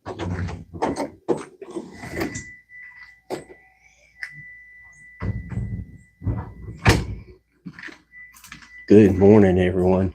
Good morning, everyone.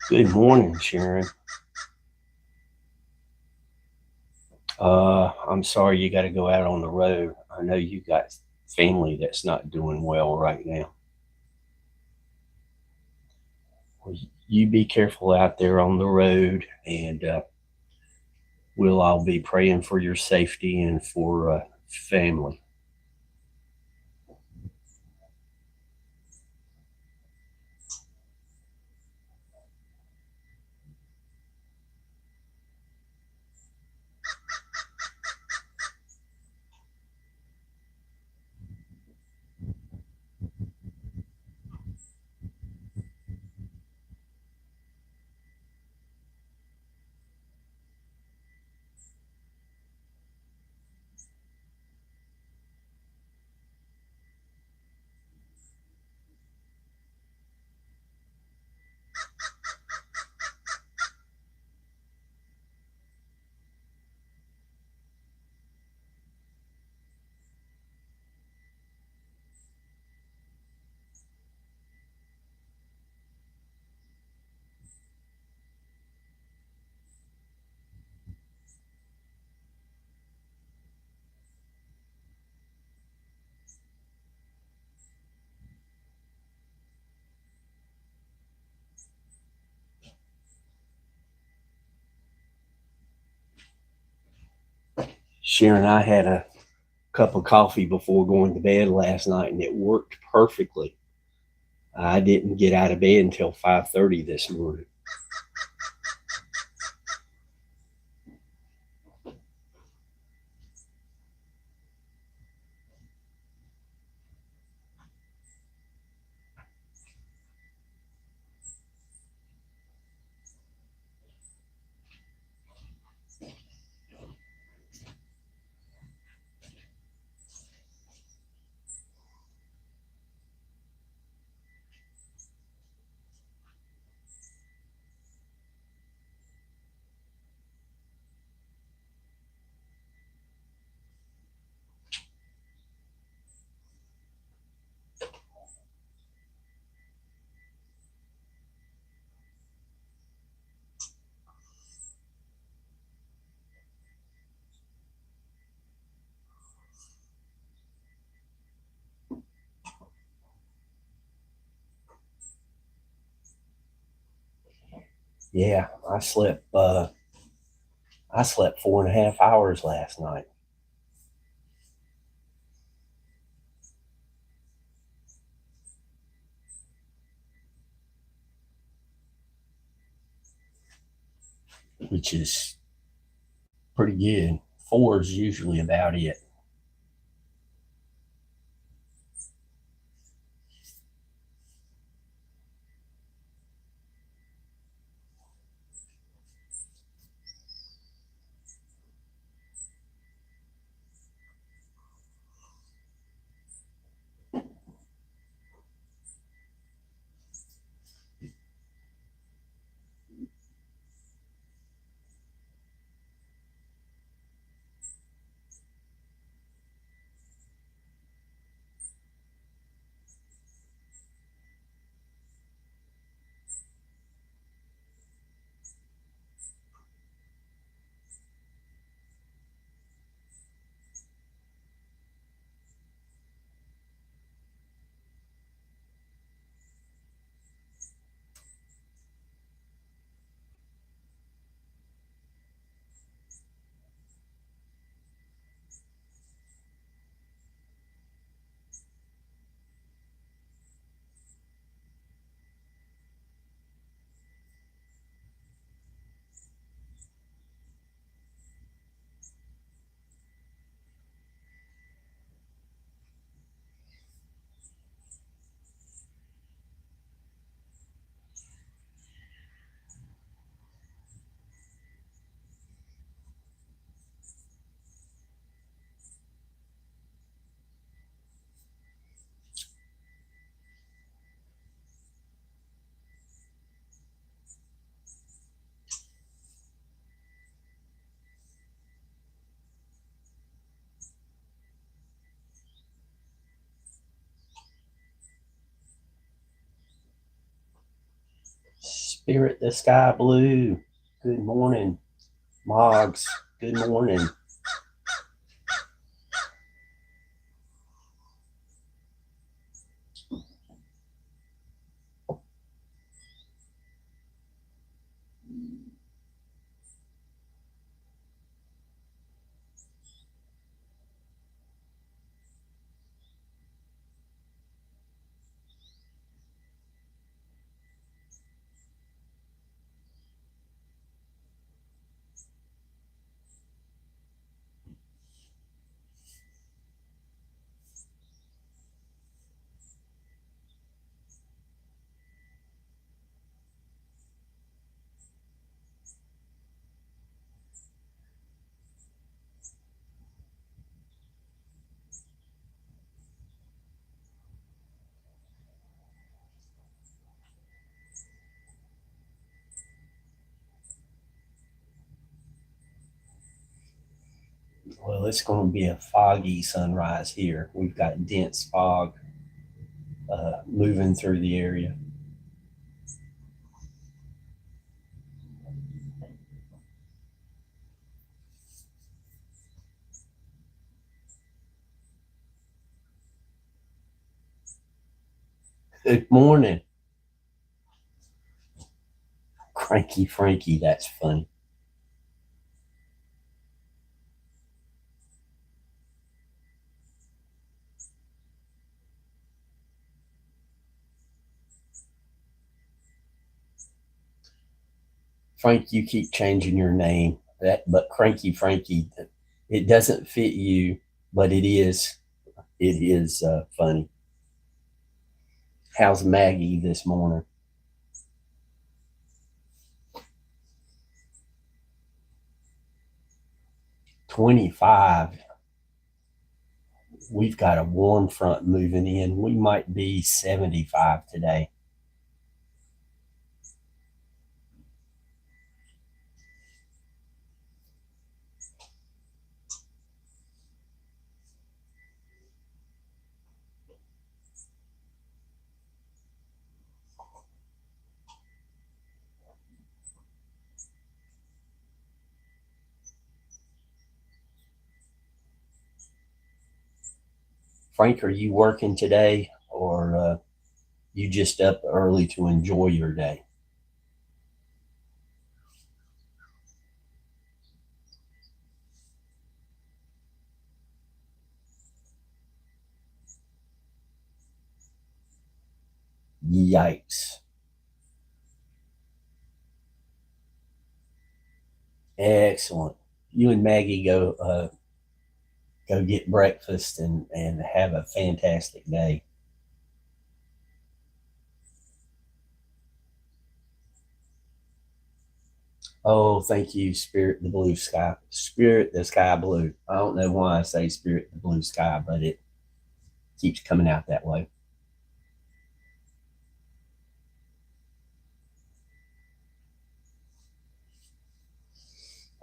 Good morning, Sharon. I'm sorry you got to go out on the road. I know you got family that's not doing well right now. Well, you be careful out there on the road, and we'll all be praying for your safety and for family. Sharon, I had a cup of coffee before going to bed last night, and it worked perfectly. I didn't get out of bed until 5:30 this morning. Yeah, I slept 4.5 hours last night. Which is pretty good. 4 is usually about it. Spirit the Sky Blue. Good morning. Moggs, good morning. Well, it's going to be a foggy sunrise here. We've got dense fog moving through the area. Good morning. Cranky Frankie, that's funny. Frank, you keep changing your name. But Cranky Frankie, it doesn't fit you, but it is. It is funny. How's Maggie this morning? 25. We've got a warm front moving in. We might be 75 today. Frank, are you working today, or you just up early to enjoy your day? Yikes. Excellent. You and Maggie go get breakfast and have a fantastic day. Oh, thank you, Spirit the Blue Sky. Spirit the Sky Blue. I don't know why I say Spirit the Blue Sky, but it keeps coming out that way.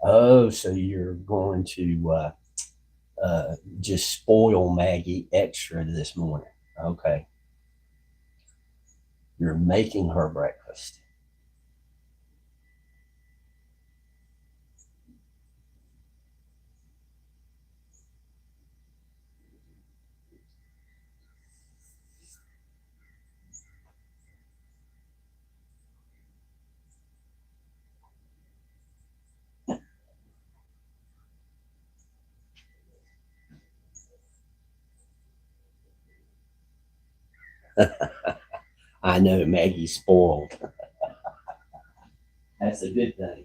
Oh, so you're going to just spoil Maggie extra this morning. Okay. You're making her breakfast. I know Maggie's spoiled. That's a good thing.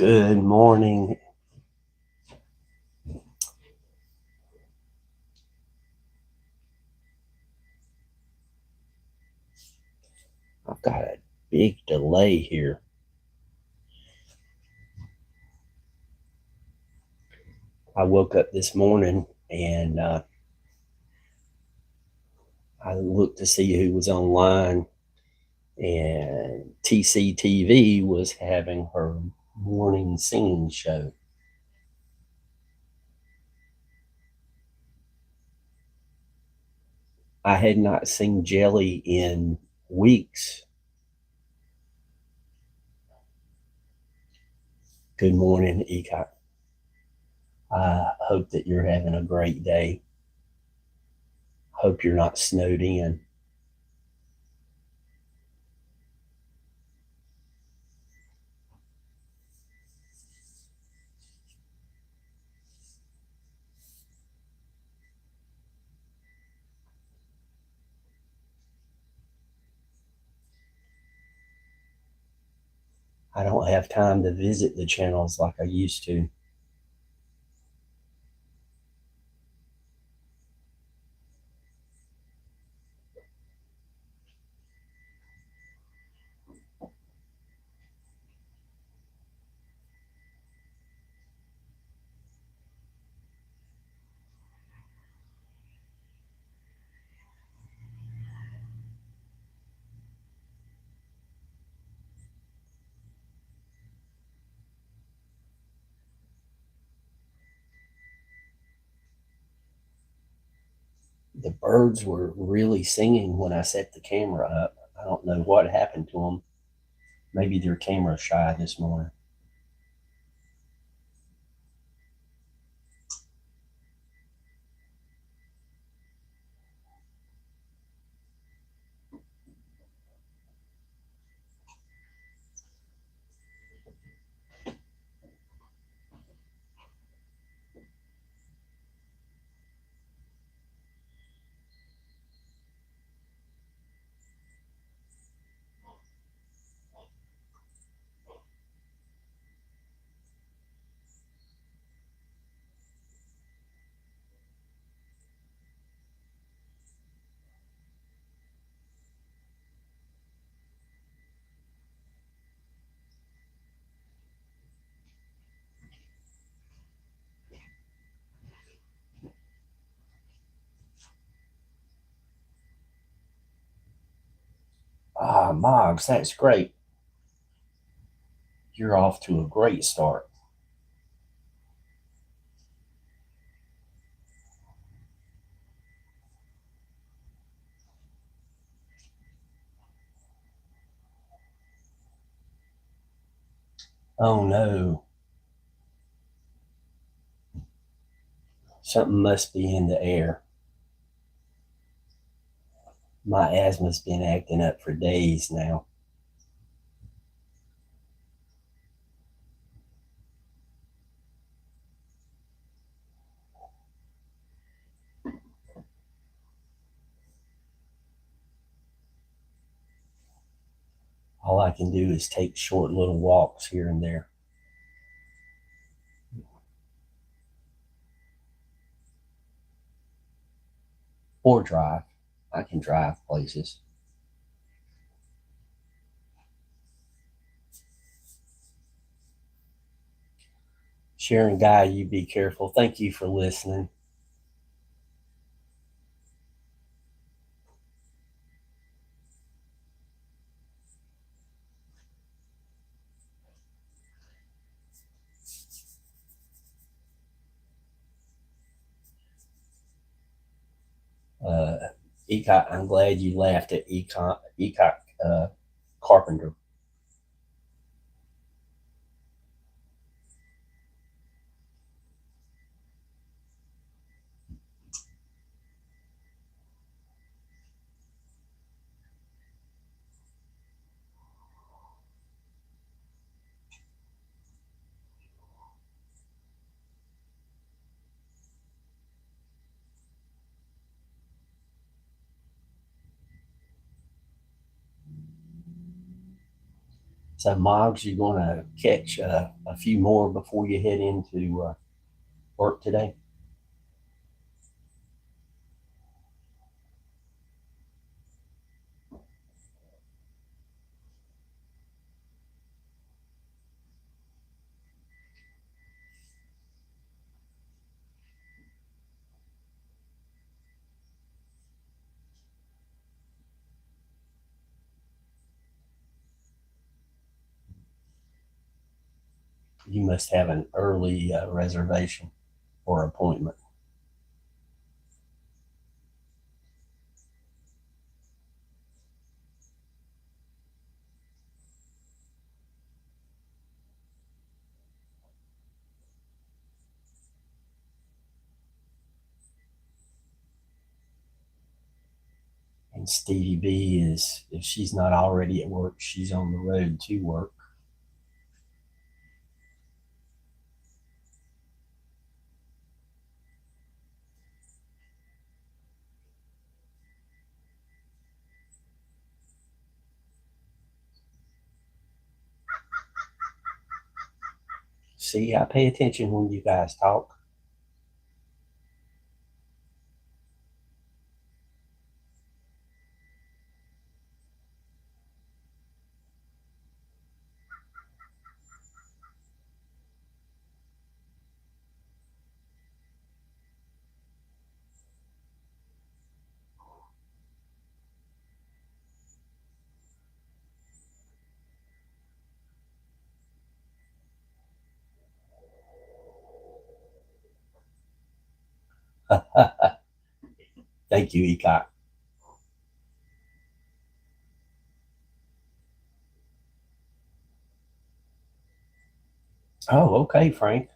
Good morning. I've got a big delay here. I woke up this morning and I looked to see who was online, and TCTV was having her morning singing show. I had not seen Jelly in weeks. Good morning, Ecot. I hope that you're having a great day. Hope you're not snowed in. I don't have time to visit the channels like I used to. The birds were really singing when I set the camera up. I don't know what happened to them. Maybe they're camera shy this morning. Ah, Moggs, that's great. You're off to a great start. Oh no, something must be in the air. My asthma's been acting up for days now. All I can do is take short little walks here and there. Or drive. I can drive places. Sharon Guy, you be careful. Thank you for listening. Uh, Ecot, I'm glad you laughed at Ecot Carpenter. So, Moggs, you going to catch a few more before you head into work today? You must have an early reservation or appointment. And Stevie B is, if she's not already at work, she's on the road to work. See, I pay attention when you guys talk. Thank you, Ecot. Oh, okay, Frank.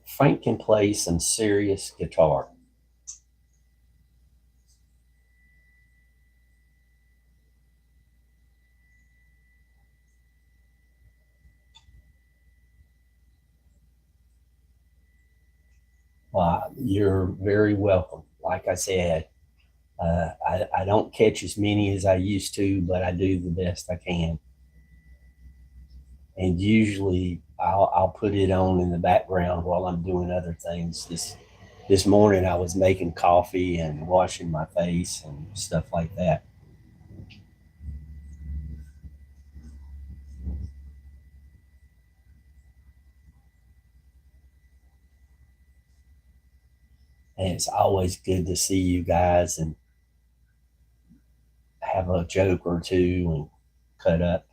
Frank can play some serious guitar. You're very welcome. Like I said, I don't catch as many as I used to, but I do the best I can. And usually I'll put it on in the background while I'm doing other things. This morning I was making coffee and washing my face and stuff like that. And it's always good to see you guys and have a joke or two and cut up.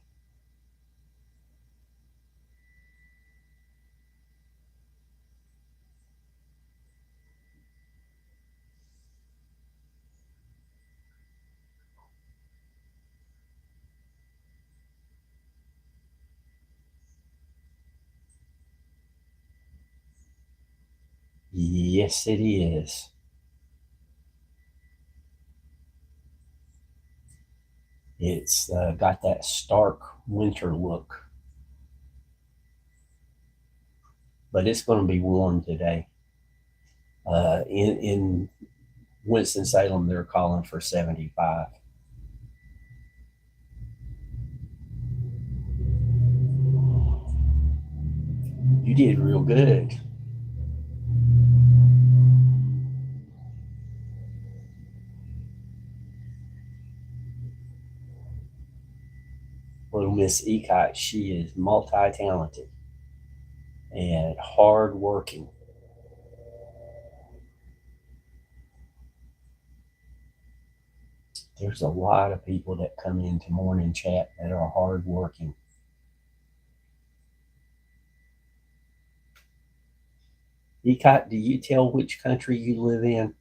Yes, it is. It's got that stark winter look, but it's going to be warm today. In Winston-Salem, they're calling for 75. You did real good. Little Miss Ecot, she is multi talented and hard working. There's a lot of people that come into morning chat that are hard working. Ecot, do you tell which country you live in?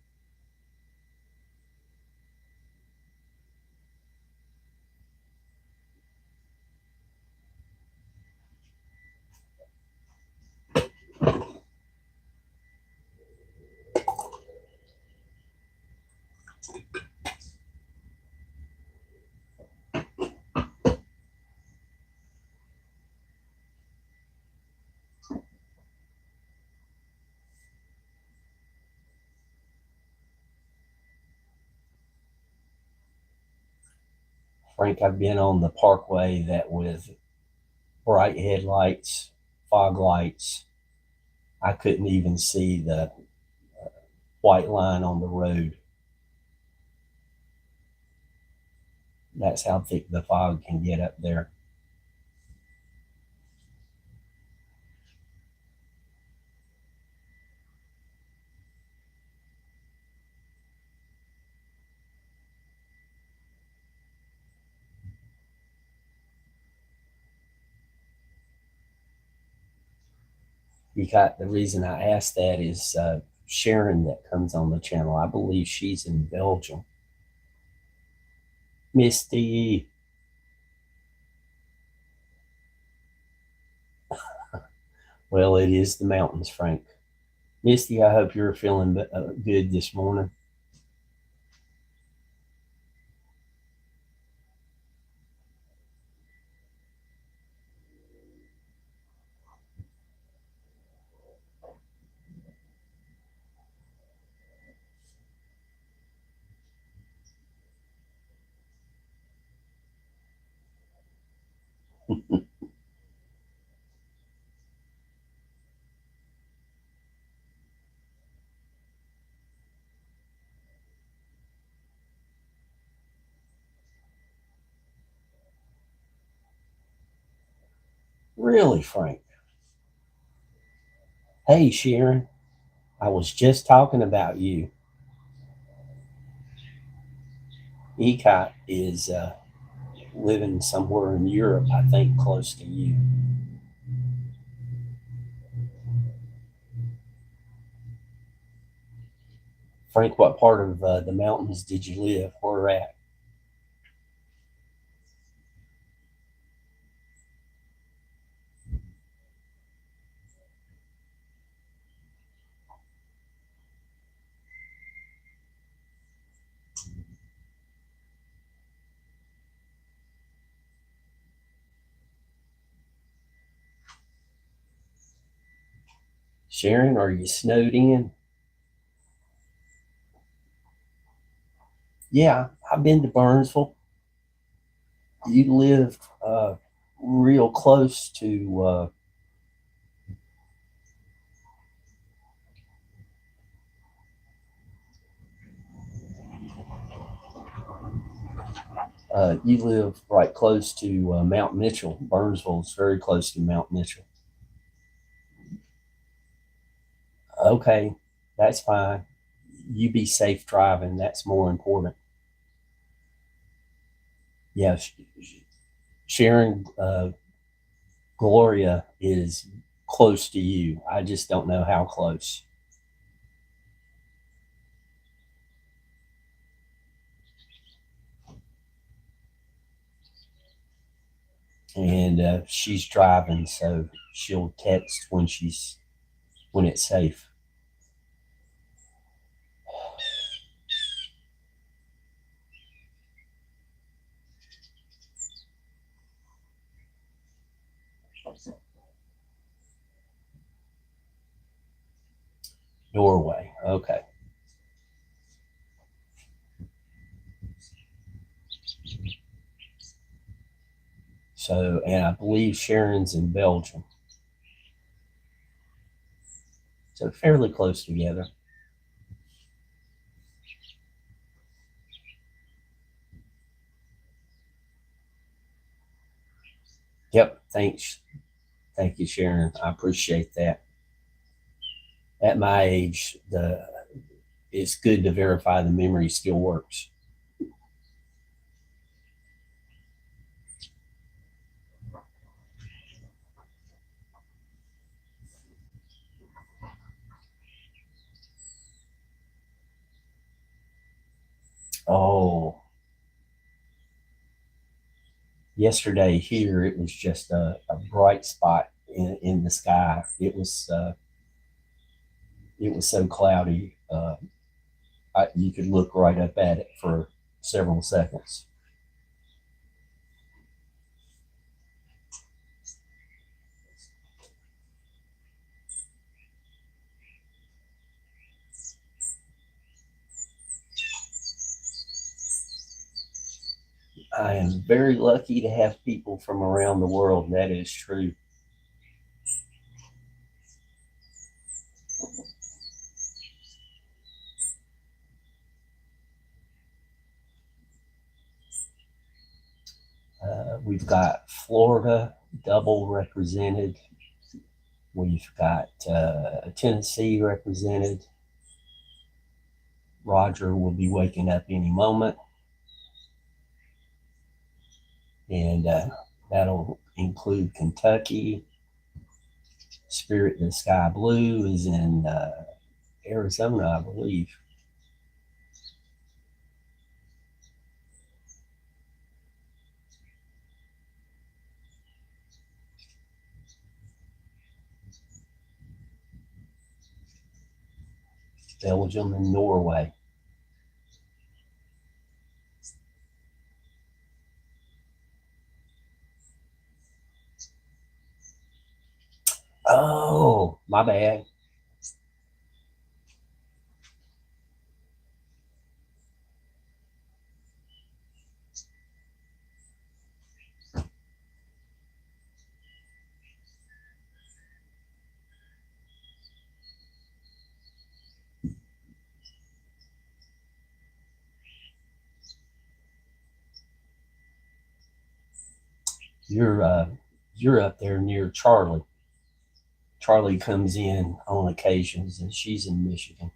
Frank, I've been on the parkway that with bright headlights, fog lights, I couldn't even see the white line on the road. That's how thick the fog can get up there. The reason I asked that is Sharon that comes on the channel. I believe she's in Belgium. Misty. Well, it is the mountains, Frank. Misty, I hope you're feeling good this morning. Really, Frank? Hey, Sharon, I was just talking about you. Ecot is living somewhere in Europe, I think, close to you. Frank, what part of the mountains did you live? Where at? Sharon, are you snowed in? Yeah, I've been to Burnsville. You lived real close to you live right close to Mount Mitchell. Burnsville is very close to Mount Mitchell. Okay, that's fine. You be safe driving. That's more important. Yeah, Sharon, Gloria is close to you. I just don't know how close. And she's driving, so she'll text when it's safe. Norway. Okay. So, and I believe Sharon's in Belgium. So fairly close together. Yep. Thanks. Thank you, Sharon. I appreciate that. At my age, it's good to verify the memory still works. Oh, yesterday here it was just a bright spot in the sky. It was so cloudy. You could look right up at it for several seconds. I am very lucky to have people from around the world. That is true. We've got Florida double represented. We've got Tennessee represented. Roger will be waking up any moment. And that'll include Kentucky. Spirit the Sky Blue is in Arizona, I believe. Belgium and Norway. Oh, my bad. You're up there near Charlie. Charlie comes in on occasions, and she's in Michigan.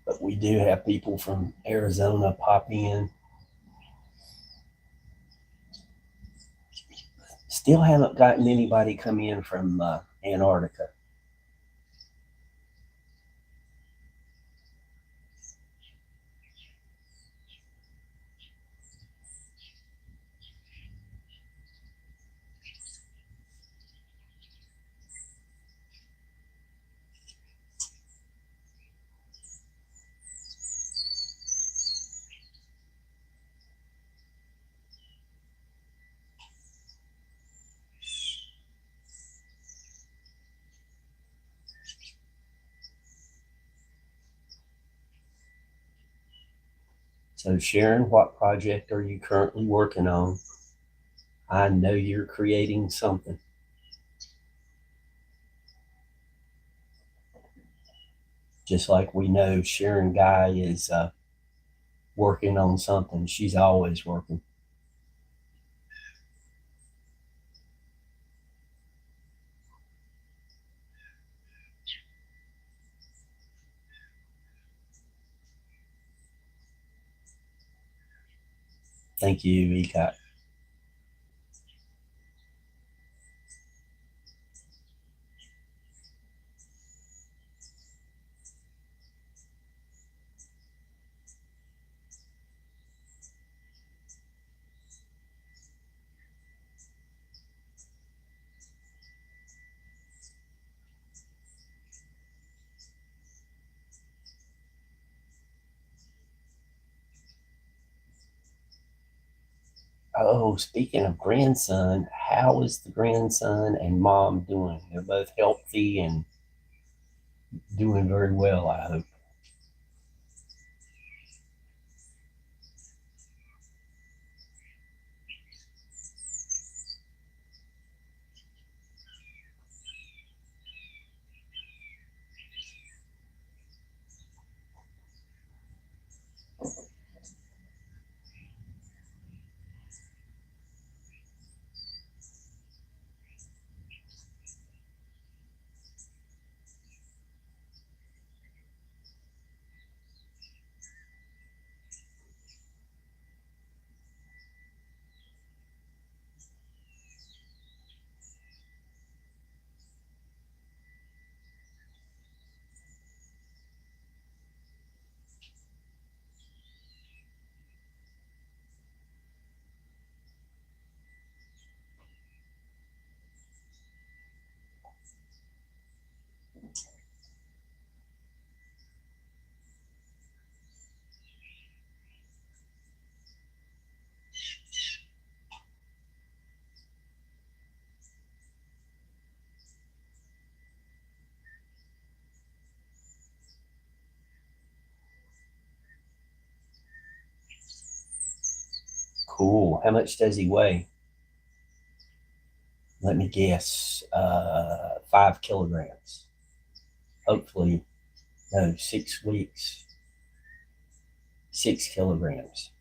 But we do have people from Arizona pop in. Still haven't gotten anybody come in from Antarctica. So, Sharon, what project are you currently working on? I know you're creating something. Just like we know Sharon Guy is working on something. She's always working. Thank you, ECOT. Oh, speaking of grandson, how is the grandson and mom doing? They're both healthy and doing very well, I hope. Cool. How much does he weigh? Let me guess. 5 kilograms. Hopefully, no, 6 weeks. 6 kilograms.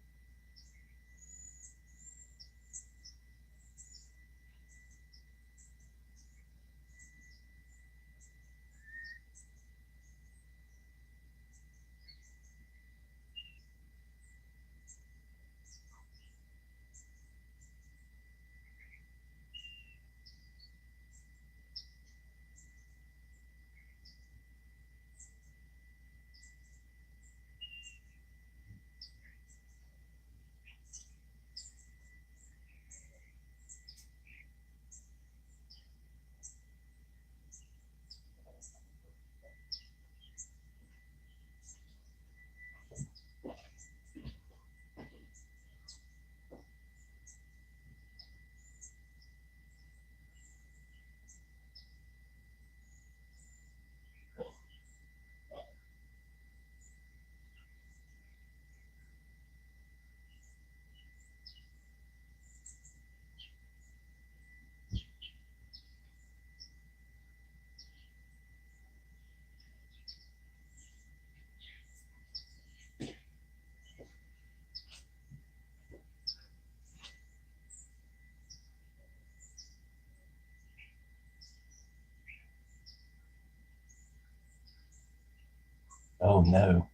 Oh no.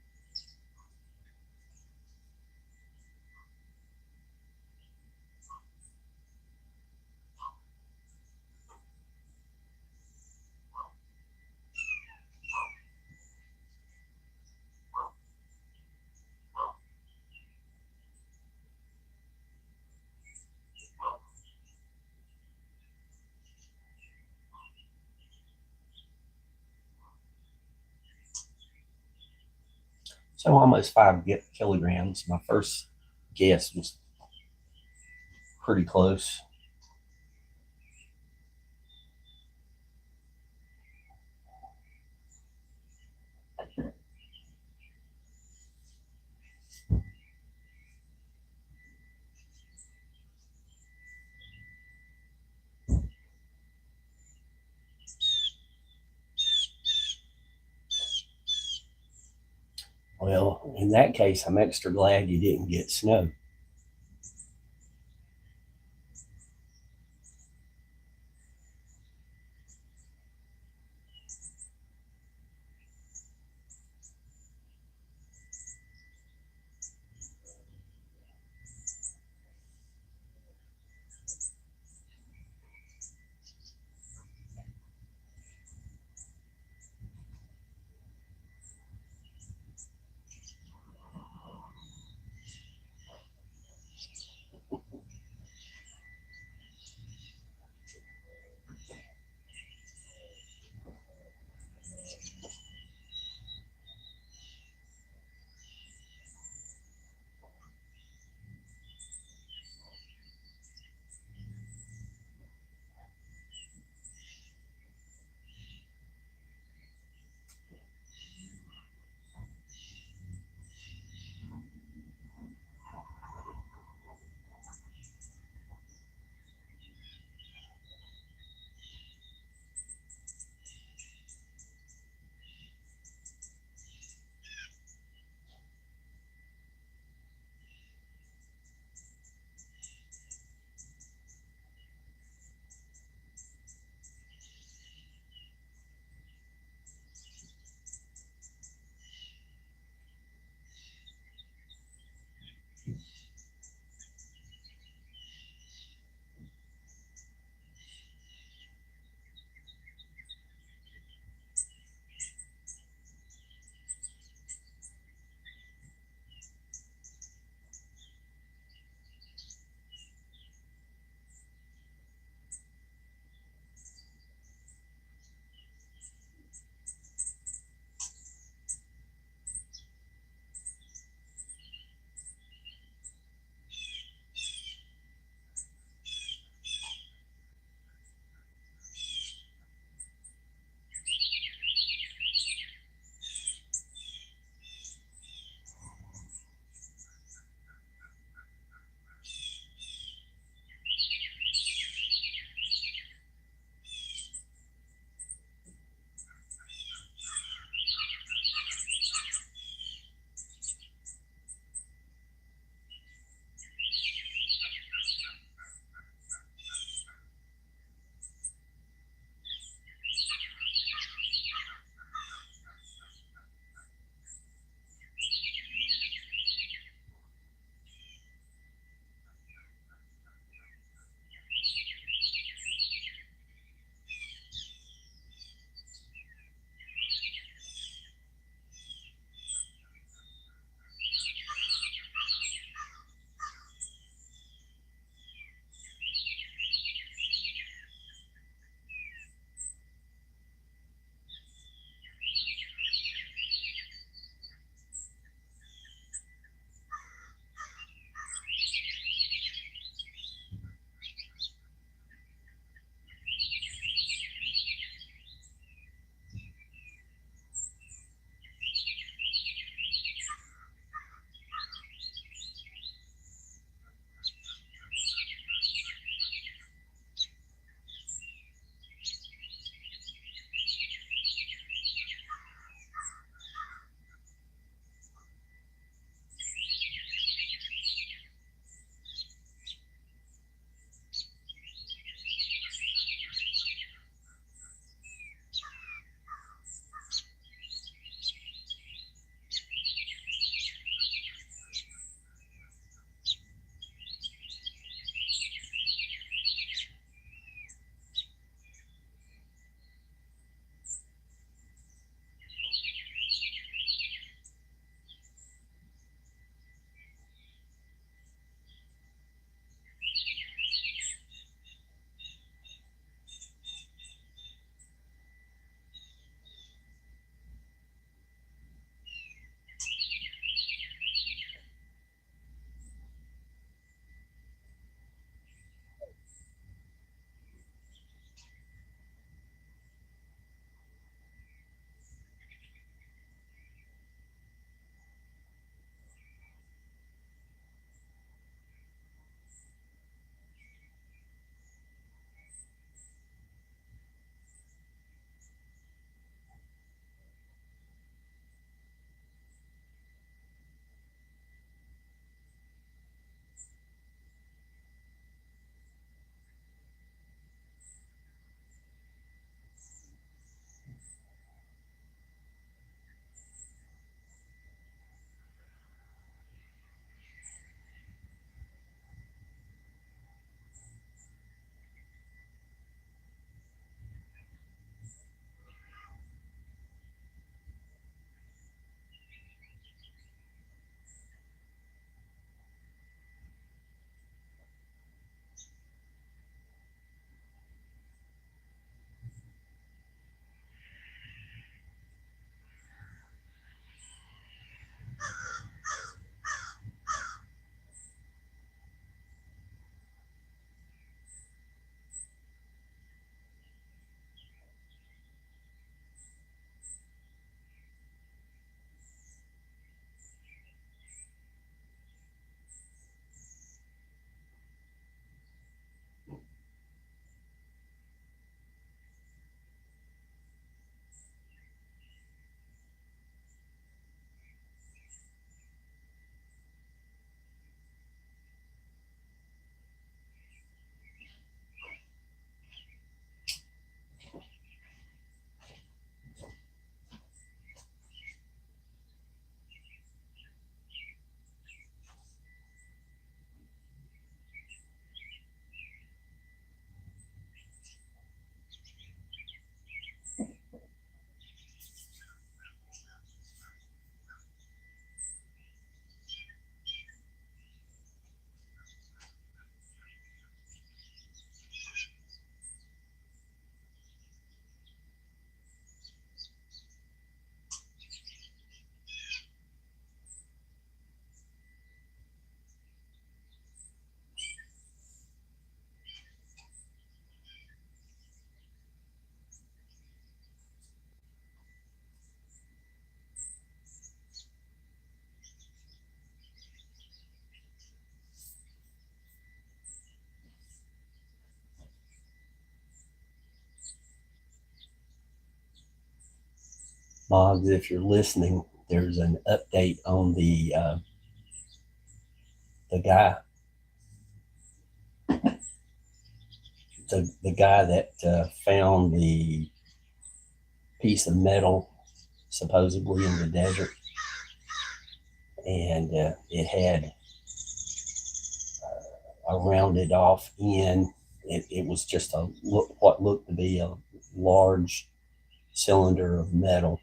So almost 5 kilograms. My first guess was pretty close. Well, in that case, I'm extra glad you didn't get snow. Moggs, if you're listening, there's an update on the guy, the guy that found the piece of metal supposedly in the desert, and it had a rounded off end. It was just what looked to be a large cylinder of metal.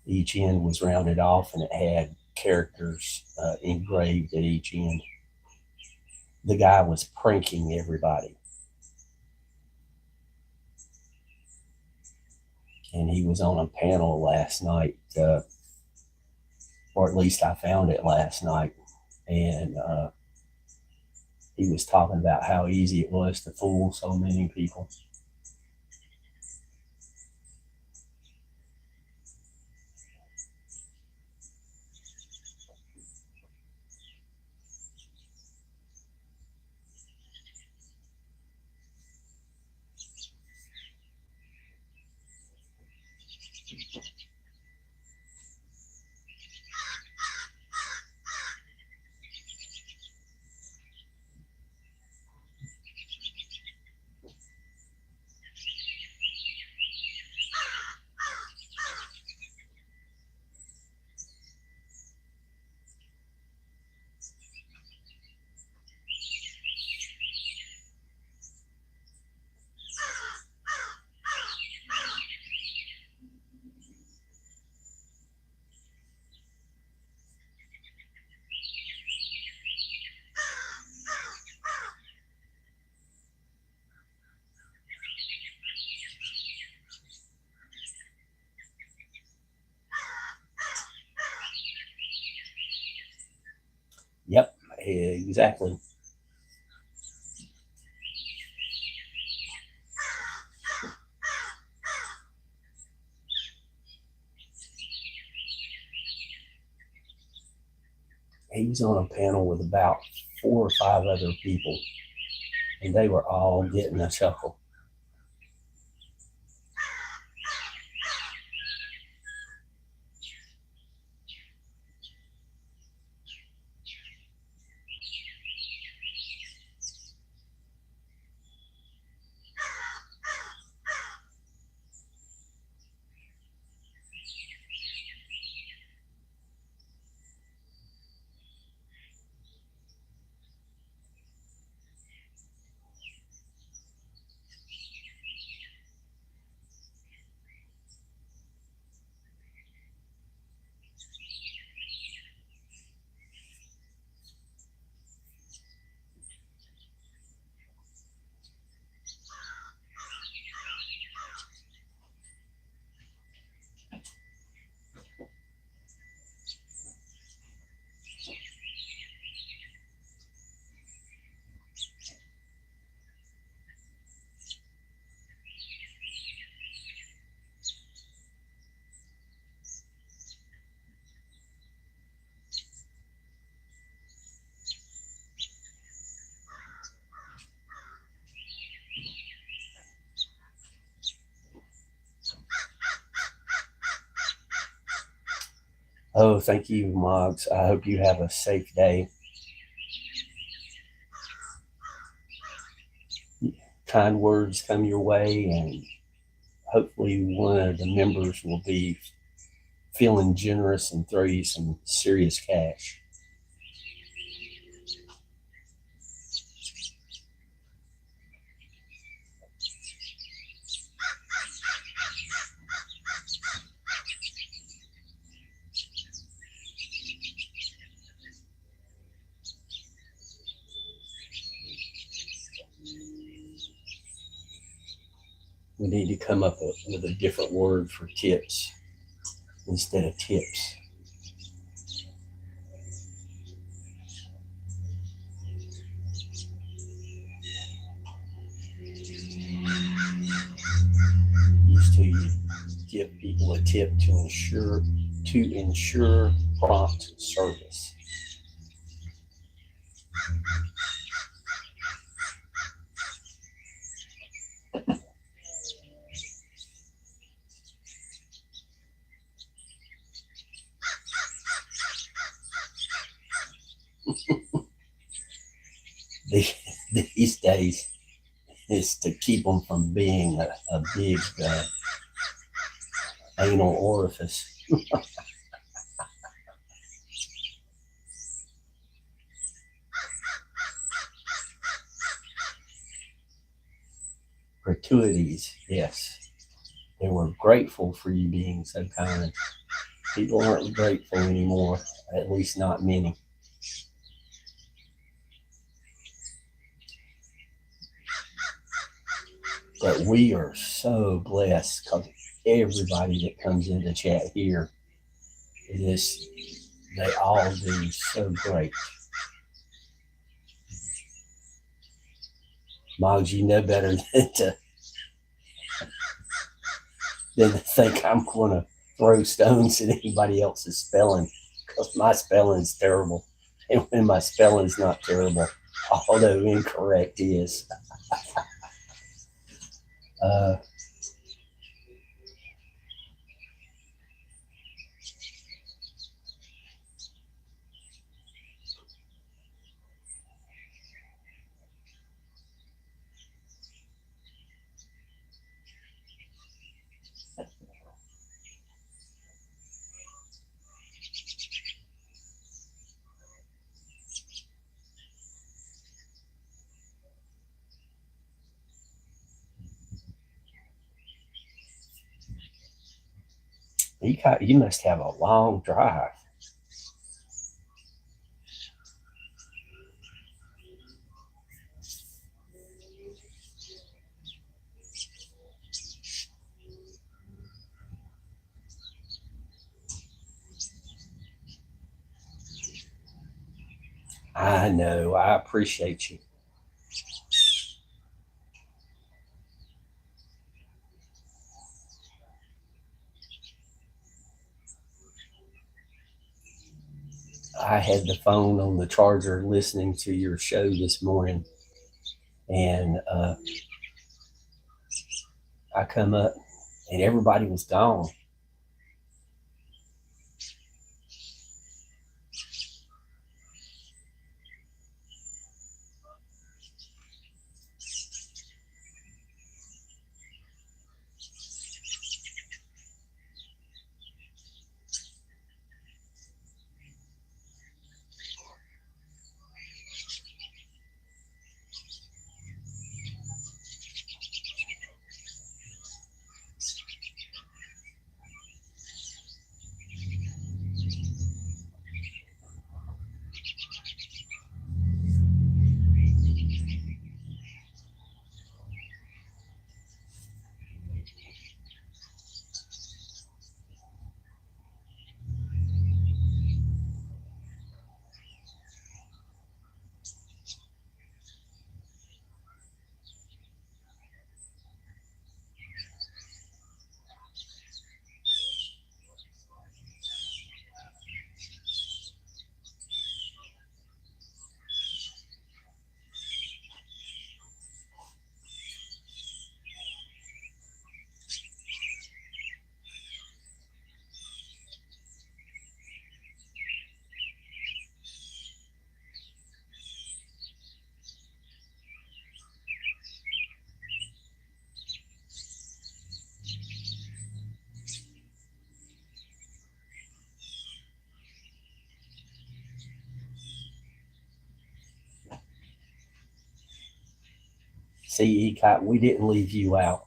Each end was rounded off, and it had characters engraved at each end. The guy was pranking everybody, and he was on a panel last night, or at least I found it last night, and he was talking about how easy it was to fool so many people. Yep, exactly. He was on a panel with about 4 or 5 other people, and they were all getting a chuckle. Oh, thank you, Moggs. I hope you have a safe day. Kind words come your way, and hopefully one of the members will be feeling generous and throw you some serious cash. We need to come up with a different word for tips instead of tips. Used to give people a tip to ensure prompt service. the, these days is to keep them from being a big anal orifice. Gratuities, yes. They were grateful for you being so kind. People aren't grateful anymore, at least not many. But we are so blessed because everybody that comes into chat here, they all do so great. Miles, you know better than to think I'm going to throw stones at anybody else's spelling, because my spelling's terrible. And when my spelling's not terrible, although incorrect is. Uh, you must have a long drive. I know. I appreciate you. I had the phone on the charger listening to your show this morning, and I come up and everybody was gone. See, ECOT, we didn't leave you out.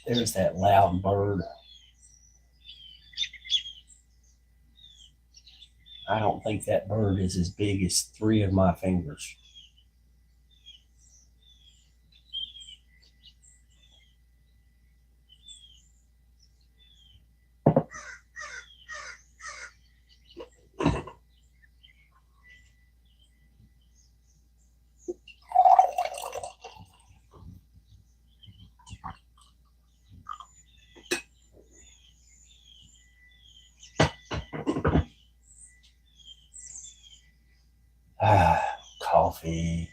There's that loud bird. I don't think that bird is as big as three of my fingers. Ah, coffee.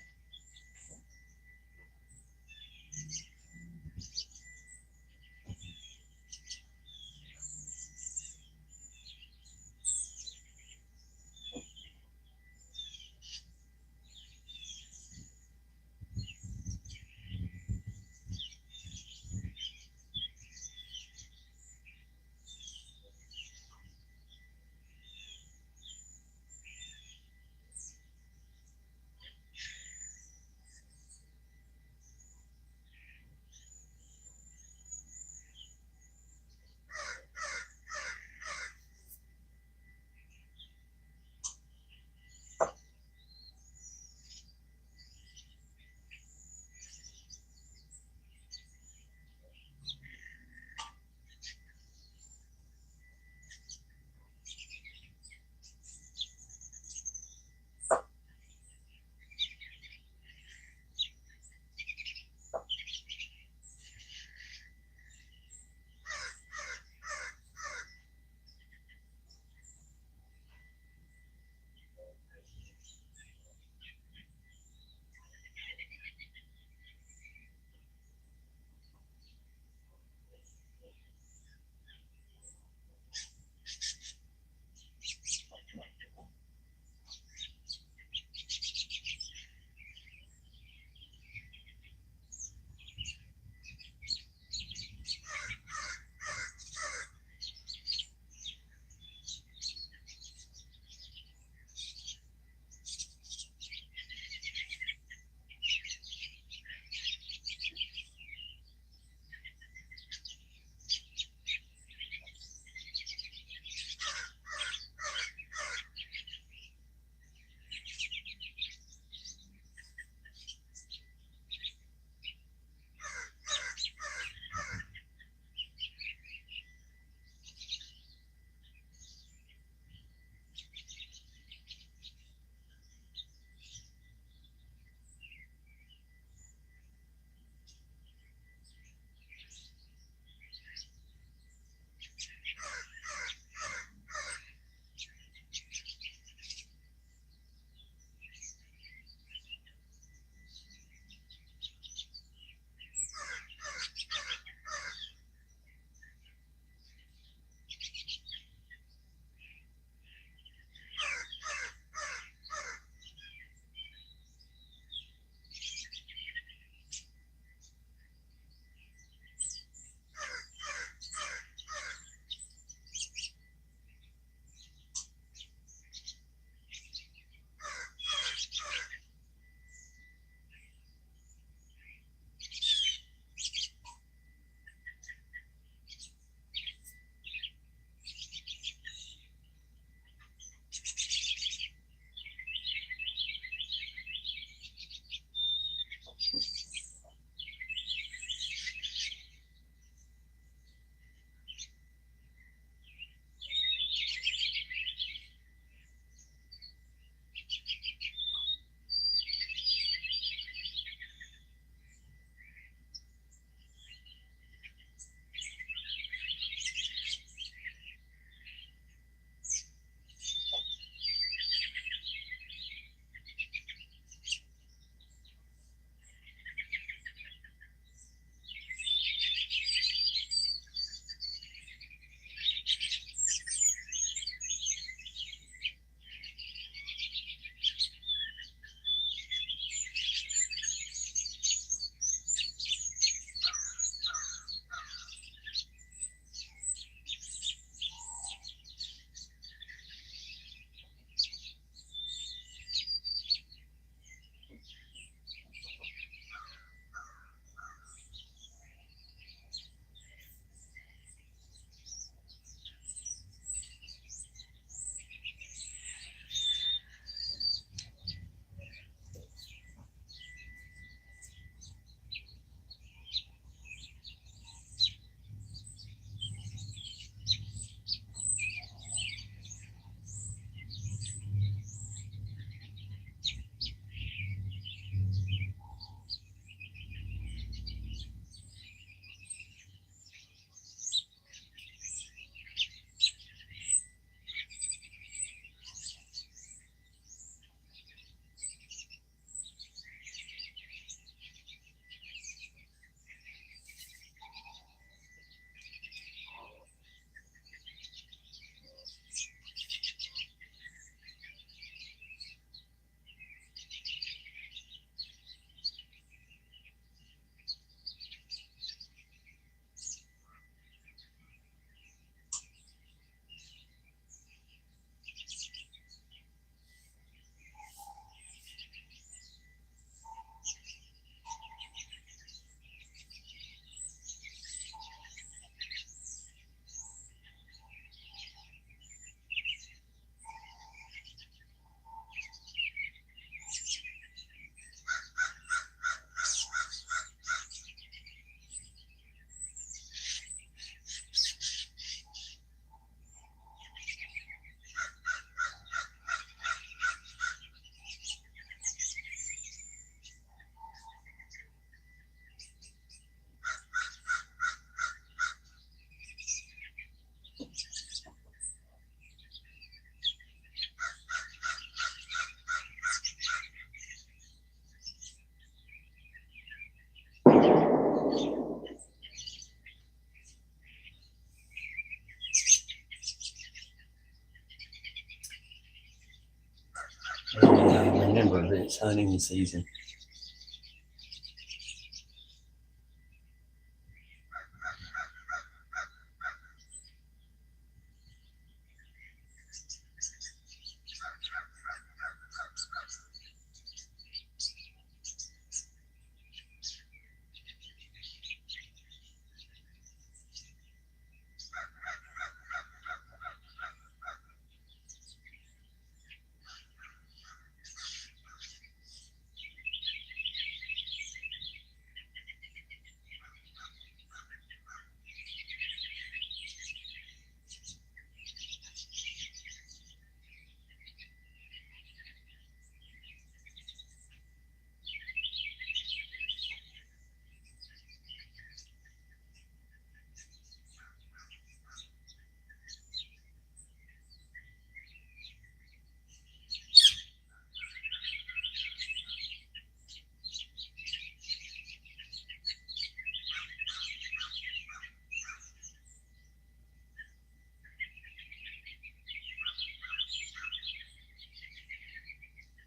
over. It's hunting season.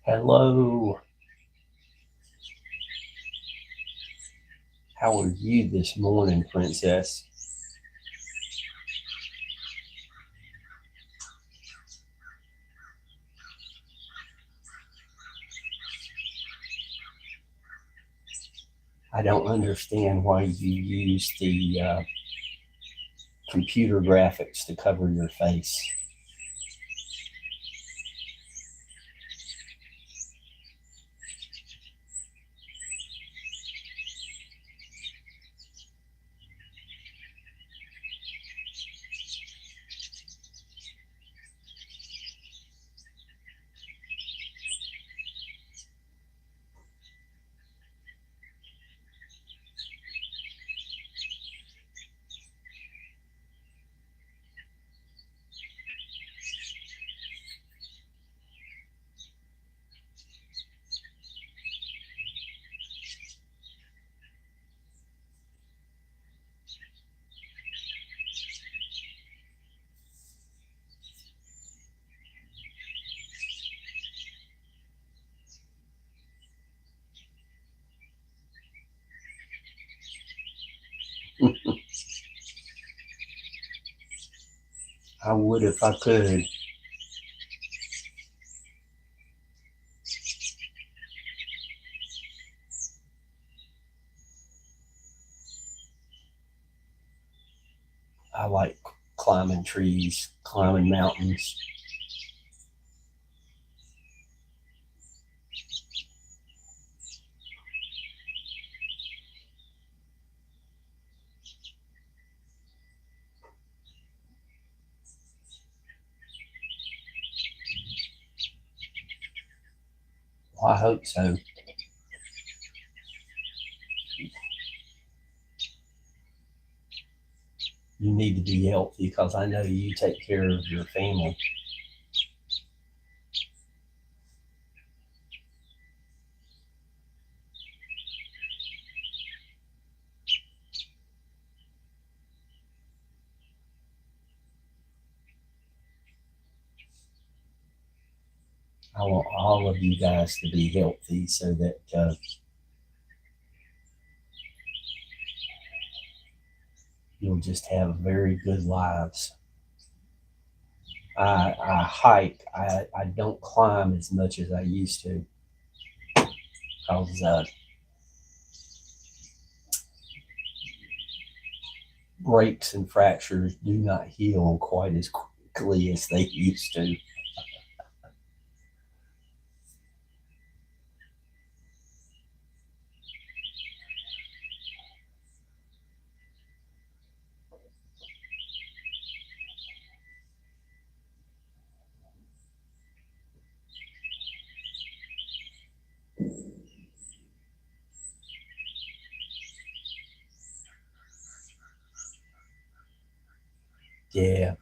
Hello. How are you this morning, Princess? I don't understand why you use the computer graphics to cover your face. I would if I could. I like climbing trees, climbing mountains. Well, I hope so. You need to be healthy because I know you take care of your family. I want all of you guys to be healthy so that you'll just have very good lives. I hike. I don't climb as much as I used to because breaks and fractures do not heal quite as quickly as they used to. Yeah,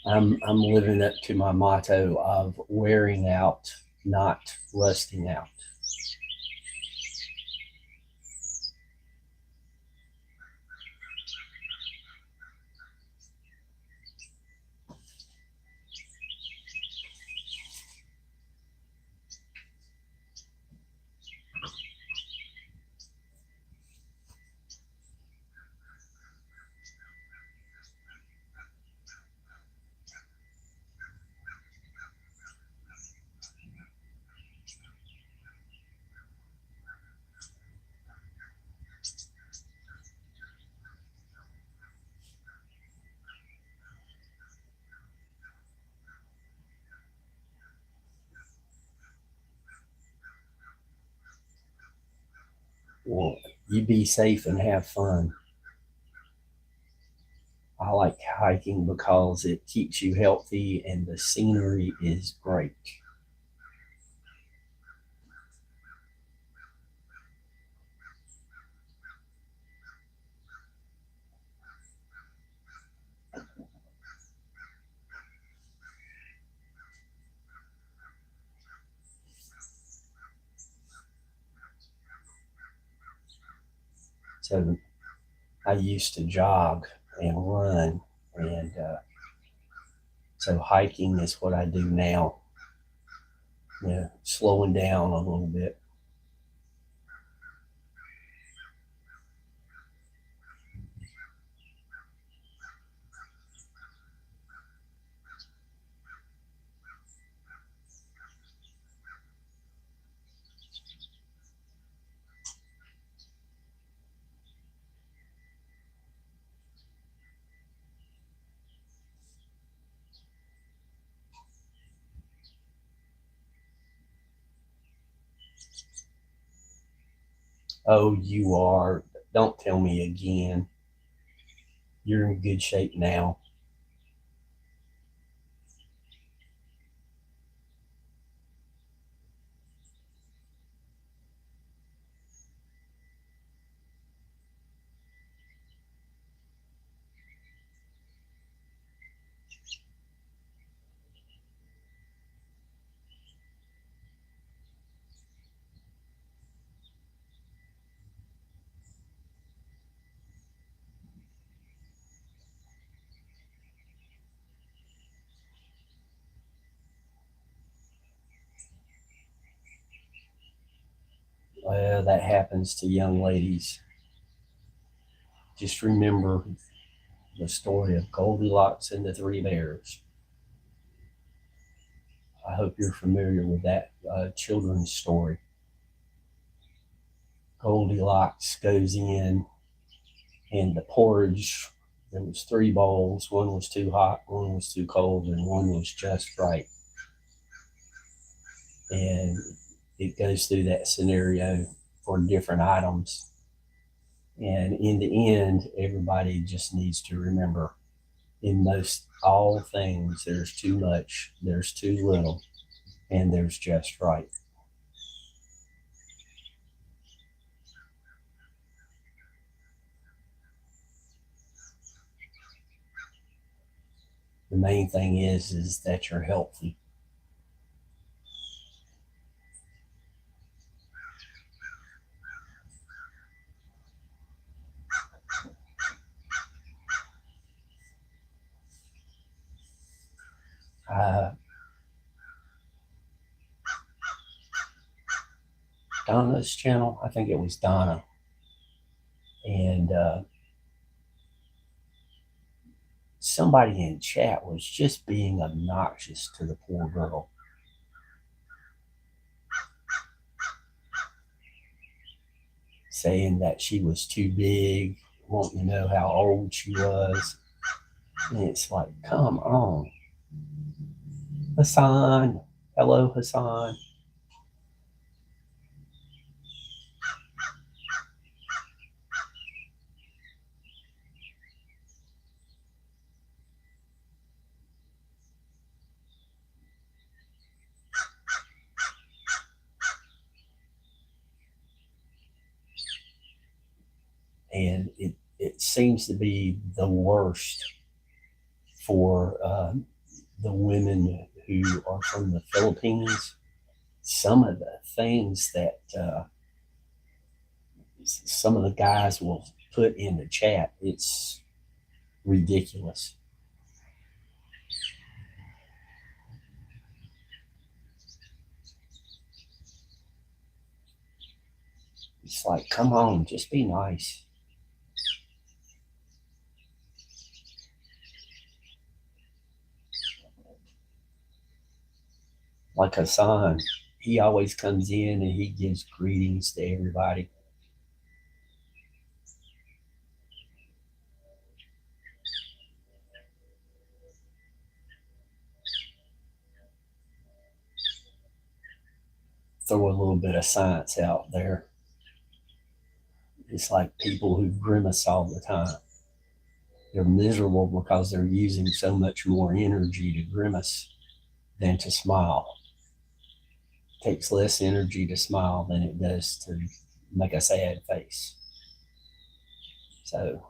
I'm living up to my motto of wearing out, not rusting out. Well, you be safe and have fun. I like hiking because it keeps you healthy and the scenery is great. So I used to jog and run, and so hiking is what I do now. Slowing down a little bit. Oh, you are. Don't tell me again. You're in good shape now. Well, that happens to young ladies. Just remember the story of Goldilocks and the Three Bears. I hope you're familiar with that children's story. Goldilocks goes in, and the porridge, there was three bowls. One was too hot, one was too cold, and one was just right. And it goes through that scenario for different items. And in the end, everybody just needs to remember in most all things, there's too much, there's too little, and there's just right. The main thing is that you're healthy. Uh, Donna's channel, I think it was Donna, and somebody in chat was just being obnoxious to the poor girl, saying that she was too big, wanting to know how old she was. And it's like, come on, Hassan. Hello, Hassan. And it seems to be the worst for the women who are from the Philippines. Some of the things that some of the guys will put in the chat, it's ridiculous. It's like, come on, just be nice. Like Hassan, he always comes in and he gives greetings to everybody. Throw a little bit of science out there. It's like people who grimace all the time. They're miserable because they're using so much more energy to grimace than to smile. It takes less energy to smile than it does to make a sad face. So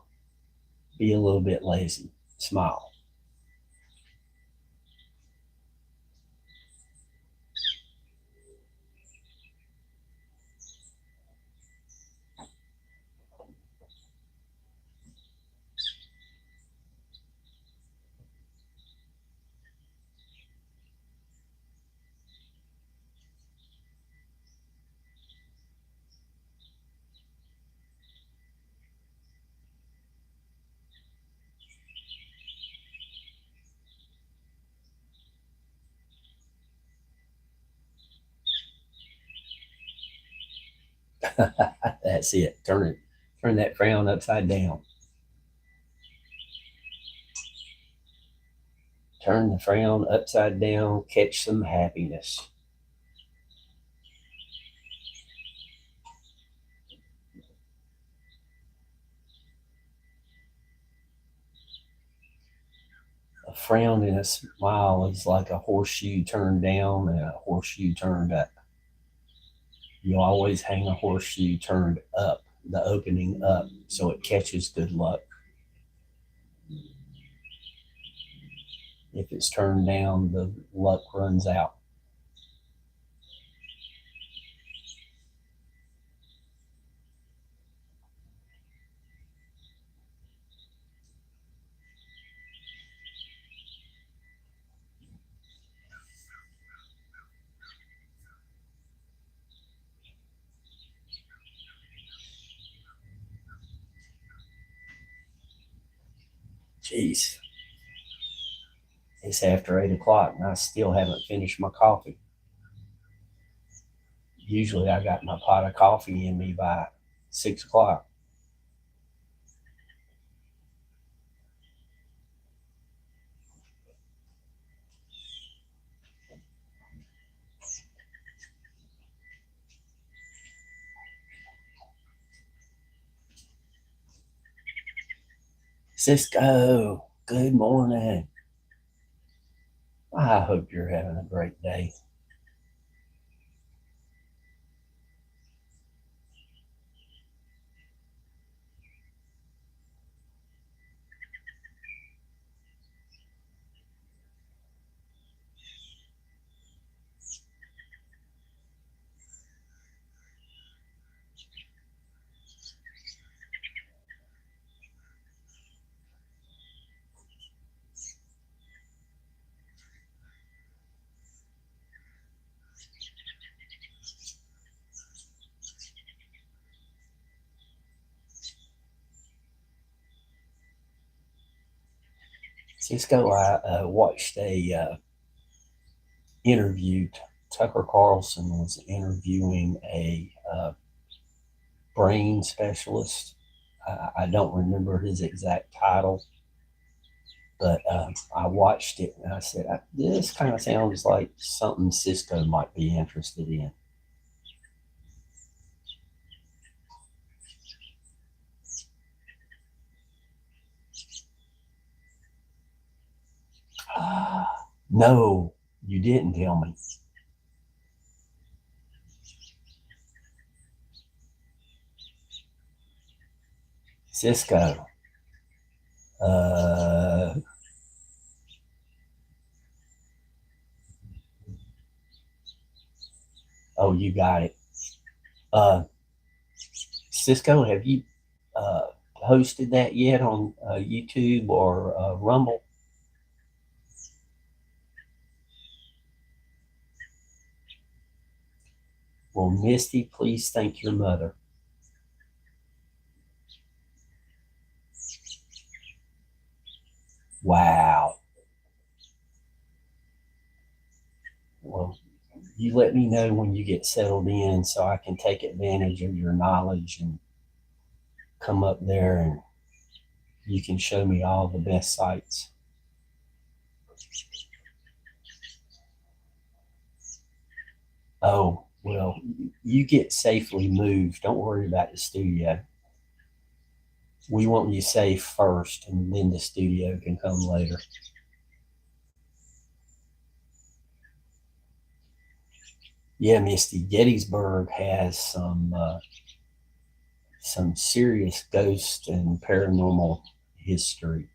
be a little bit lazy. Smile. That's it. Turn that frown upside down. Turn the frown upside down, catch some happiness. A frown and a smile is like a horseshoe turned down and a horseshoe turned up. You always hang a horseshoe turned up, the opening up, so it catches good luck. If it's turned down, the luck runs out. Jeez, it's after 8 o'clock and I still haven't finished my coffee. Usually I got my pot of coffee in me by 6 o'clock. Cisco, good morning. I hope you're having a great day. Cisco, I watched a interview. Tucker Carlson was interviewing a brain specialist. I don't remember his exact title, but I watched it and I said, this kind of sounds like something Cisco might be interested in. No, you didn't tell me. Cisco. Uh, oh, you got it. Uh, Cisco, have you uh, hosted that yet on YouTube or Rumble? Well, Misty, please thank your mother. Wow. Well, you let me know when you get settled in so I can take advantage of your knowledge and come up there and you can show me all the best sites. Oh, well, you get safely moved. Don't worry about the studio. We want you safe first, and then the studio can come later. Yeah, Misty, Gettysburg has some serious ghost and paranormal history.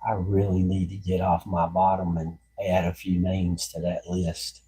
I really need to get off my bottom and add a few names to that list.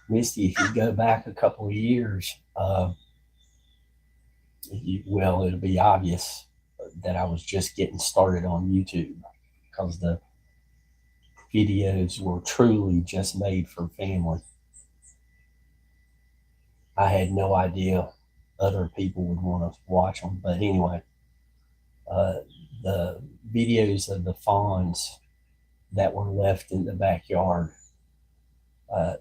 Misty, if you go back a couple of years, it'll be obvious that I was just getting started on YouTube because the videos were truly just made for family. I had no idea other people would want to watch them. But anyway, uh, the videos of the fawns that were left in the backyard, uh,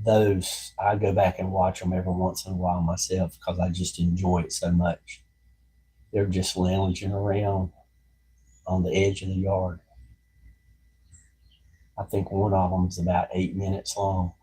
those I go back and watch them every once in a while myself because I just enjoy it so much. They're just lounging around on the edge of the yard. I think one of them's about 8 minutes long.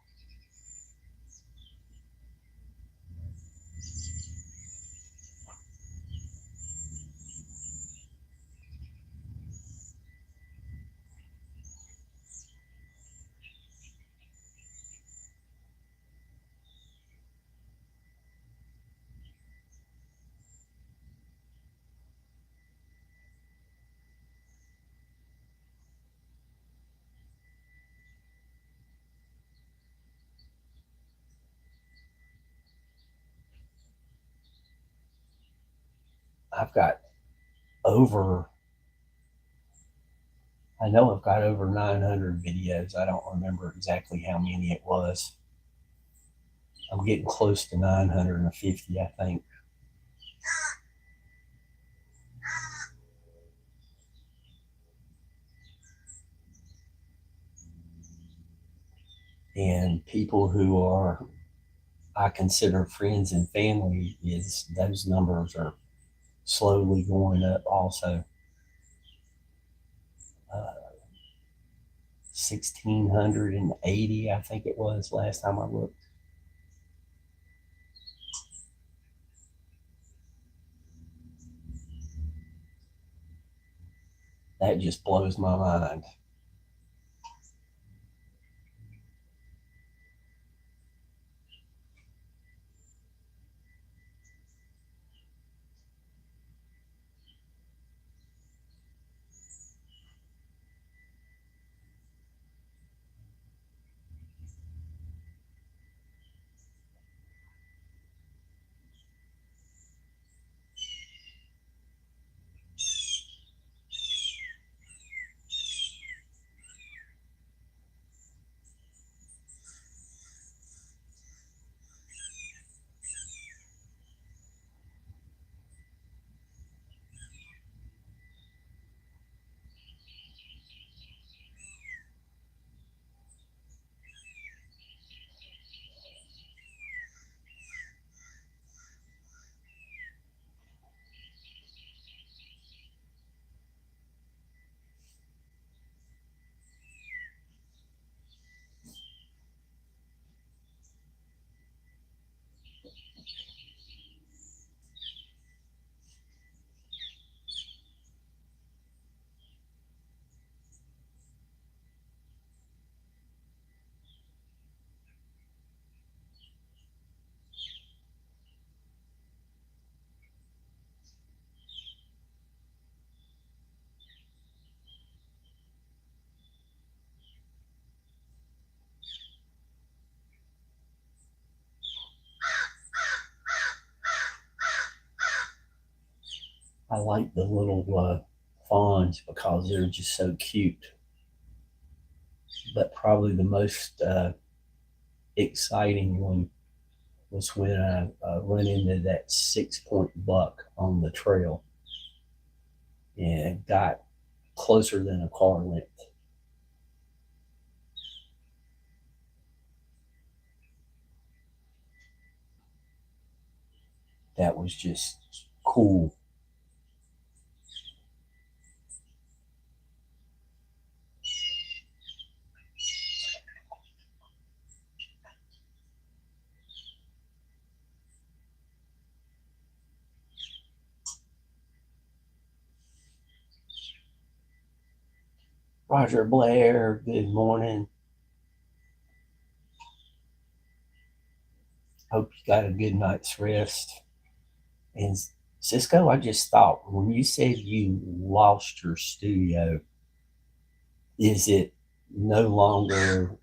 I've got over, I know I've got over 900 videos. I don't remember exactly how many it was. I'm getting close to 950, I think. And people who are, I consider friends and family, is those numbers are slowly going up also. 1,680, I think it was last time I looked. That just blows my mind. I like the little fawns because they're just so cute. But probably the most exciting one was when I run into that 6 point buck on the trail and got closer than a car length. That was just cool. Roger Blair, good morning. Hope you got a good night's rest. And Cisco, I just thought when you said you lost your studio, is it no longer,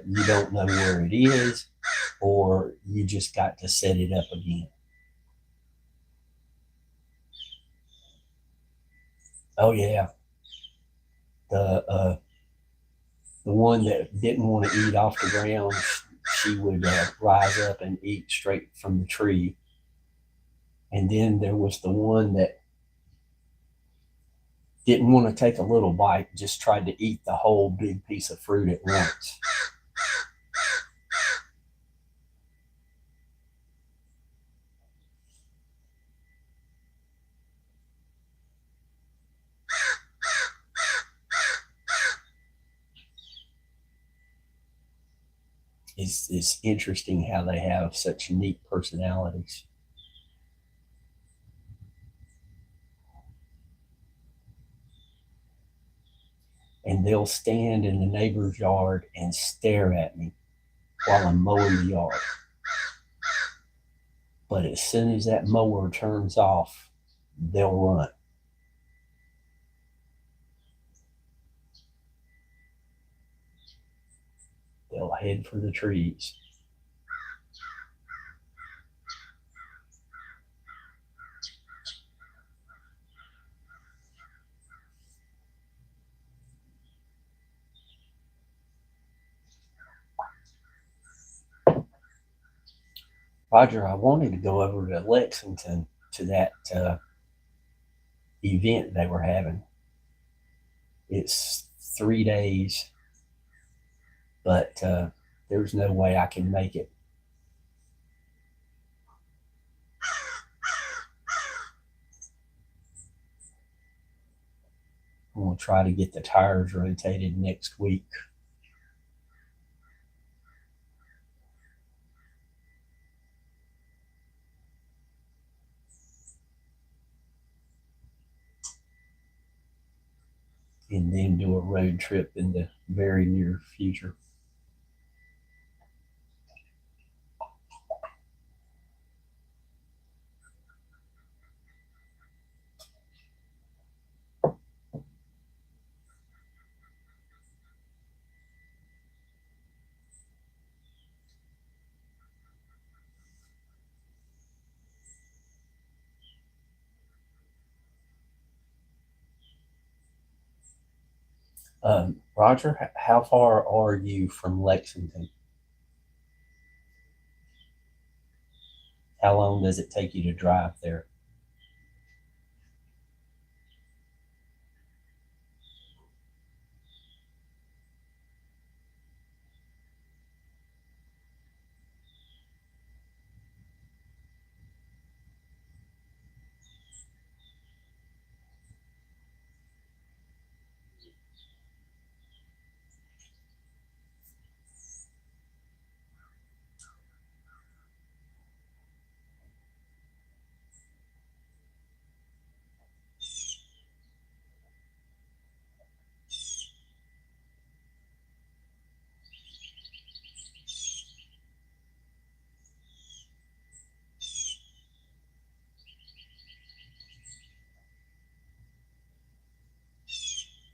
you don't know where it is, or you just got to set it up again? Oh, yeah. The the one that didn't want to eat off the ground, she would rise up and eat straight from the tree. And then there was the one that didn't want to take a little bite, just tried to eat the whole big piece of fruit at once. It's interesting how they have such neat personalities. And they'll stand in the neighbor's yard and stare at me while I'm mowing the yard. But as soon as that mower turns off, they'll run. They'll head for the trees. Roger, I wanted to go over to Lexington to that event they were having. It's 3 days, but there's no way I can make it. I'm going to try to get the tires rotated next week. And then do a road trip in the very near future. Roger, how far are you from Lexington? How long does it take you to drive there?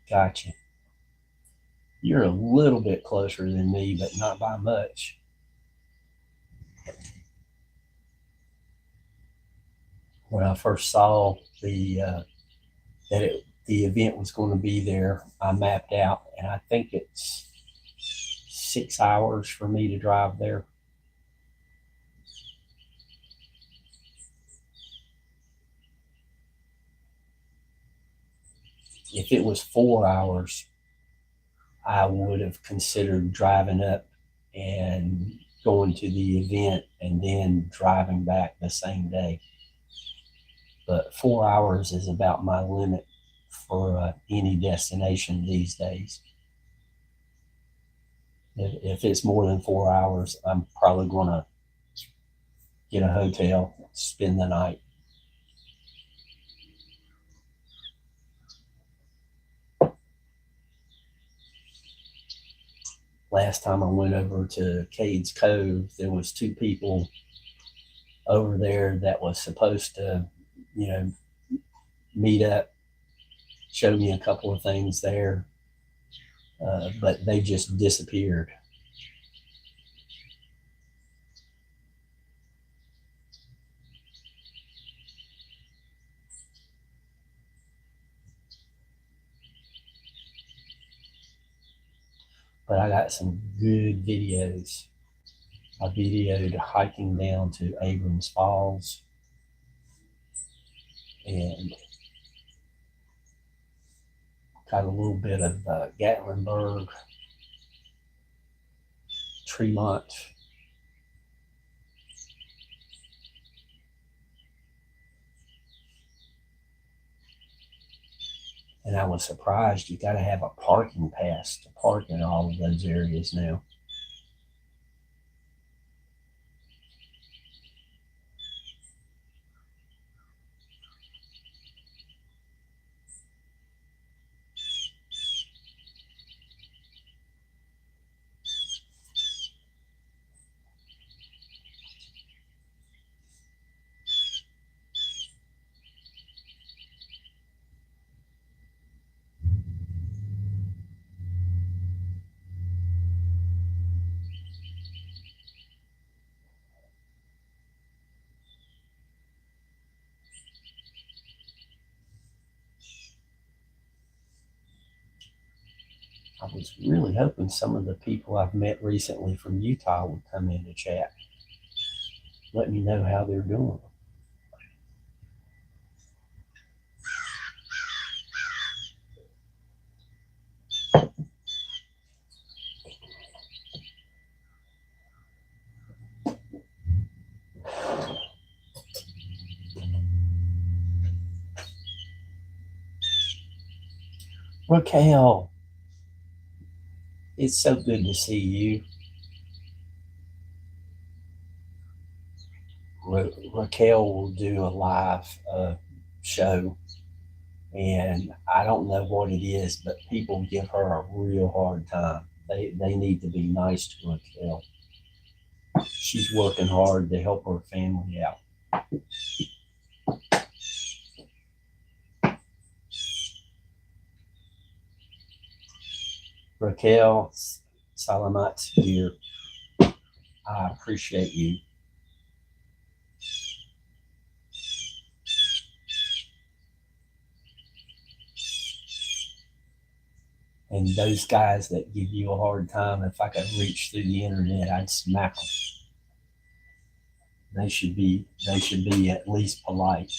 Gotcha. You're a little bit closer than me, but not by much. when I first saw the event was going to be there, I mapped out, and I think it's 6 hours for me to drive there. If it was 4 hours, I would have considered driving up and going to the event and then driving back the same day. But 4 hours is about my limit for any destination these days. If it's more than 4 hours, I'm probably going to get a hotel, spend the night. Last time I went over to Cades Cove, there was two people over there that was supposed to, meet up, show me a couple of things there, but they just disappeared. But I got some good videos. I videoed hiking down to Abrams Falls and got a little bit of Gatlinburg, Tremont. And I was surprised you got to have a parking pass to park in all of those areas now. I was really hoping some of the people I've met recently from Utah would come in to chat. Let me know how they're doing. Raquel, it's so good to see you. Raquel will do a live show, and I don't know what it is, but people give her a real hard time. They need to be nice to Raquel. She's working hard to help her family out. Raquel, Salamat dear, I appreciate you. And those guys that give you a hard time, if I could reach through the internet, I'd smack them. They should be at least polite.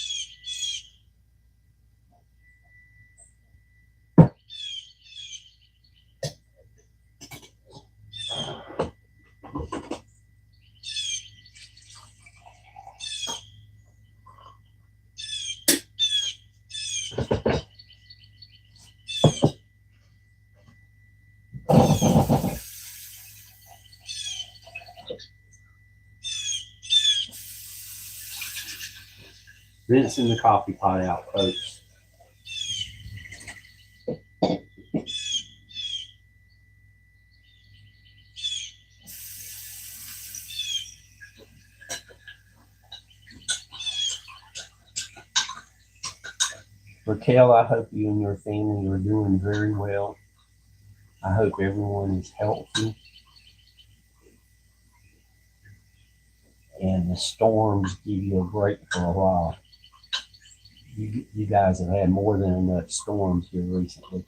Rinsing the coffee pot out, folks. Raquel, I hope you and your family are doing very well. I hope everyone is healthy. And the storms give you a break for a while. You guys have had more than enough storms here recently.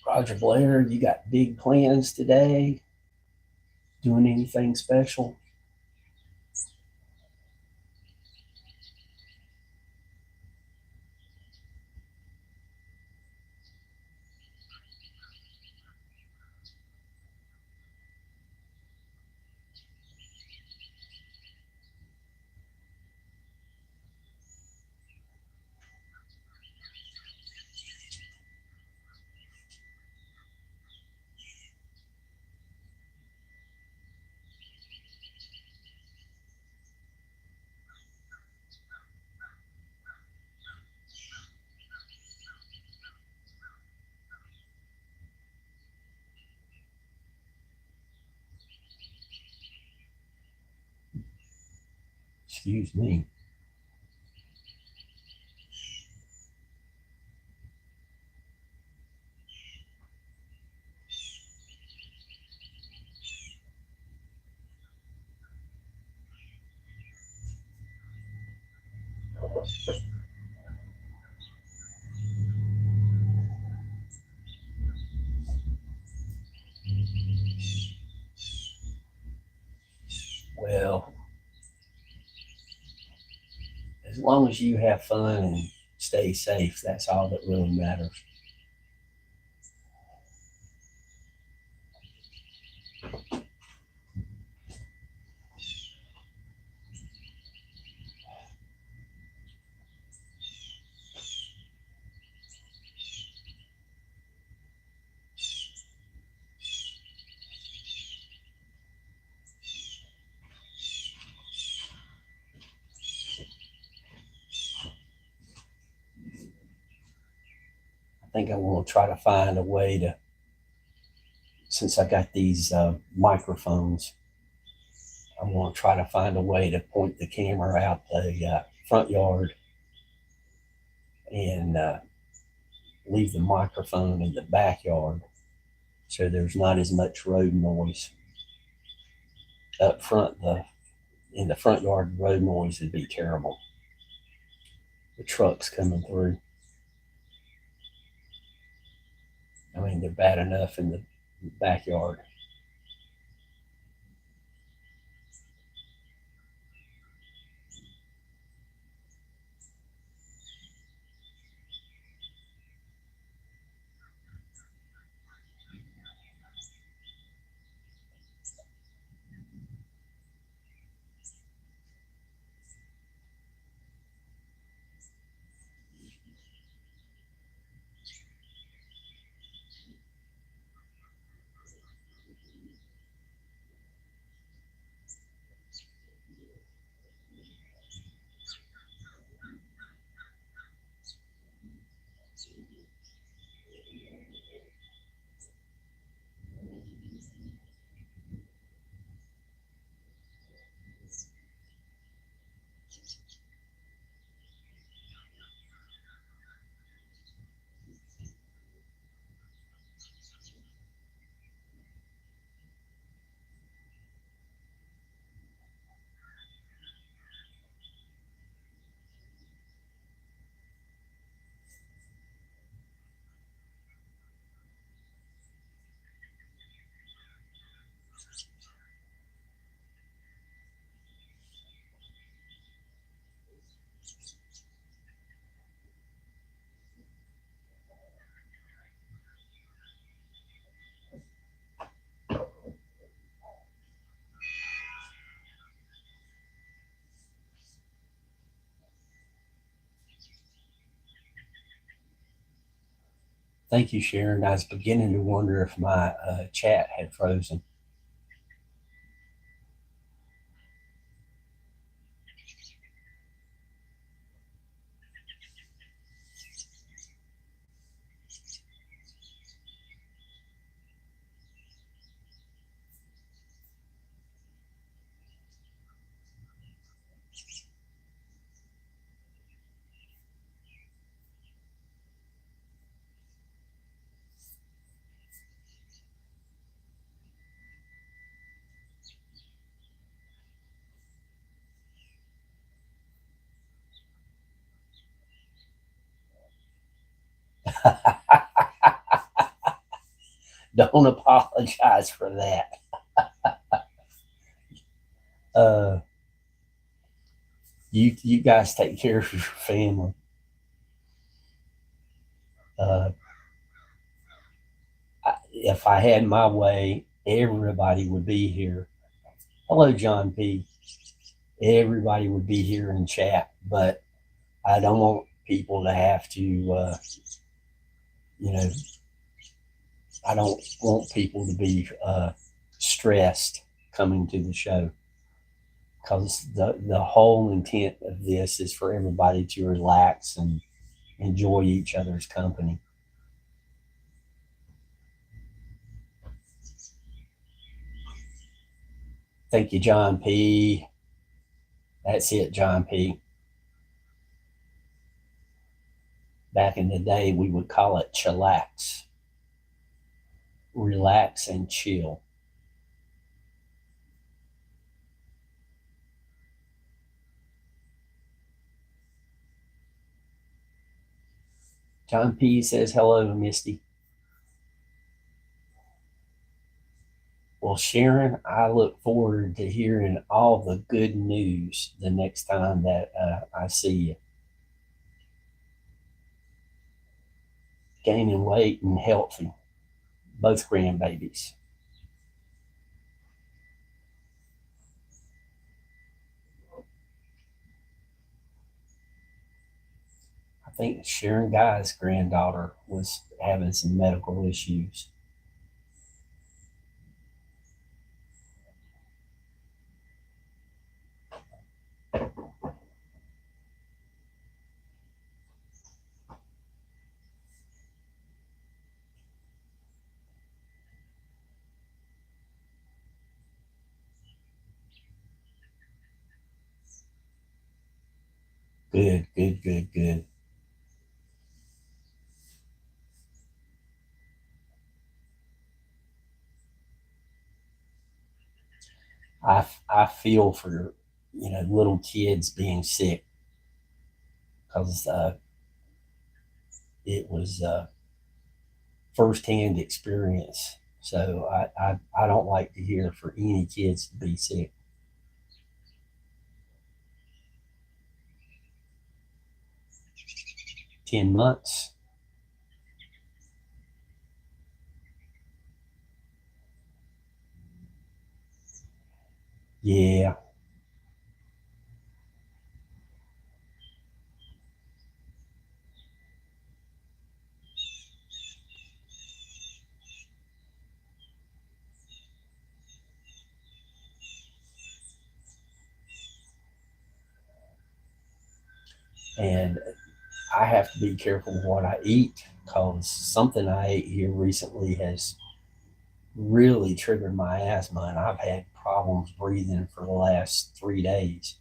Roger Blair, you got big plans today? Doing anything special? Excuse me. Well, as long as you have fun and stay safe, that's all that really matters. I think I want to try to find a way to, since I got these microphones, I want to try to find a way to point the camera out the front yard and leave the microphone in the backyard so there's not as much road noise up front. In the front yard, road noise would be terrible. The trucks coming through. I mean, they're bad enough in the backyard. Thank you, Sharon. I was beginning to wonder if my chat had frozen. Don't apologize for that. Uh, you guys take care of your family. Uh, if I had my way, everybody would be here. Hello, John P. Everybody would be here in chat, but I don't want people to have to, you know, I don't want people to be stressed coming to the show, because the whole intent of this is for everybody to relax and enjoy each other's company. Thank you, John P. That's it, John P. Back in the day, we would call it chillax. Relax and chill. John P says hello, Misty. Well, Sharon, I look forward to hearing all the good news the next time that I see you. Gaining weight and healthy, both grandbabies. I think Sharon Guy's granddaughter was having some medical issues. Good, good, good, good. I feel for little kids being sick, because it was firsthand experience. So I don't like to hear for any kids to be sick. 10 months. Yeah. And I have to be careful what I eat, because something I ate here recently has really triggered my asthma, and I've had problems breathing for the last 3 days.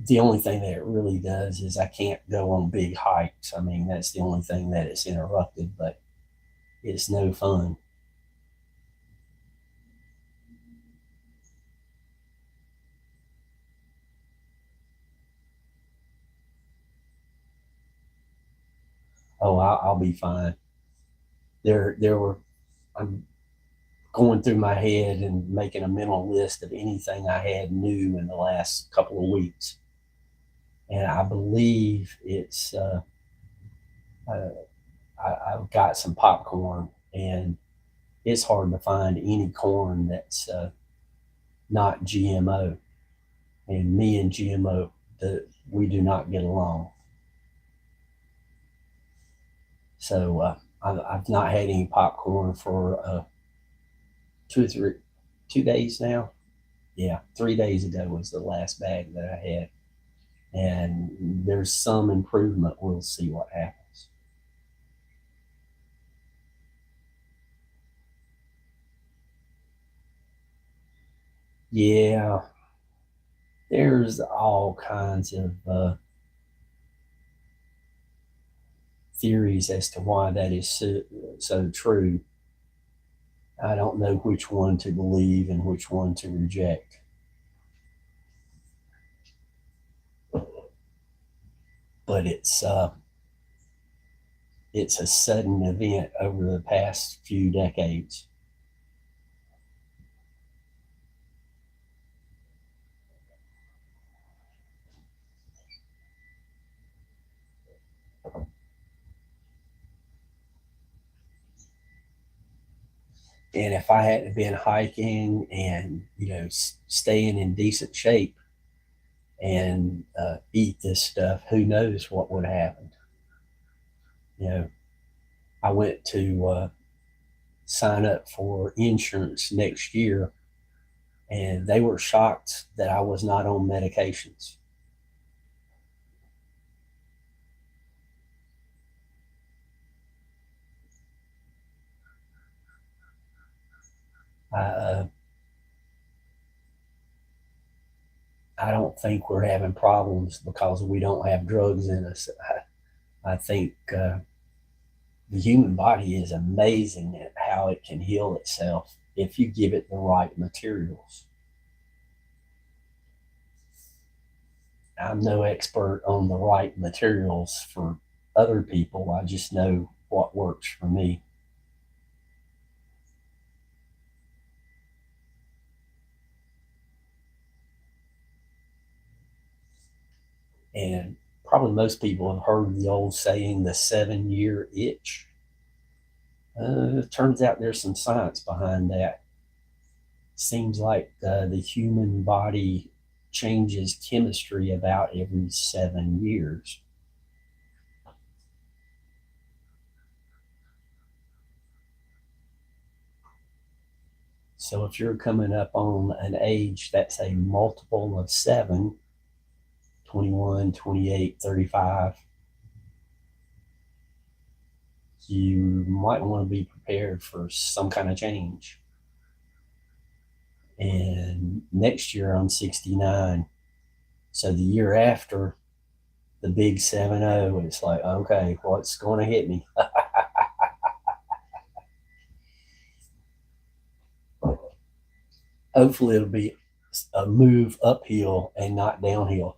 The only thing that it really does is I can't go on big hikes. I mean, that's the only thing that it's interrupted, but it's no fun. Oh, I'll be fine. There were, I'm going through my head and making a mental list of anything I had new in the last couple of weeks. And I believe it's, uh, I've got some popcorn, and it's hard to find any corn that's not GMO. And me and GMO, we do not get along. So I've not had any popcorn for 2 days now. Yeah, 3 days ago was the last bag that I had, and there's some improvement. We'll see what happens. Yeah, there's all kinds of theories as to why that is so true. I don't know which one to believe and which one to reject. But it's a sudden event over the past few decades. And if I hadn't been hiking and staying in decent shape and eat this stuff, who knows what would have happened? You know, I went to sign up for insurance next year, and they were shocked that I was not on medications. I, I don't think we're having problems because we don't have drugs in us. I think the human body is amazing at how it can heal itself if you give it the right materials. I'm no expert on the right materials for other people. I just know what works for me. And probably most people have heard the old saying, the 7 year itch. It turns out there's some science behind that. Seems like the human body changes chemistry about every 7 years. So if you're coming up on an age that's a multiple of seven, 21, 28, 35, you might want to be prepared for some kind of change. And next year I'm 69. So the year after, the big 7-0, it's like, okay, what's going to hit me? Hopefully it'll be a move uphill and not downhill.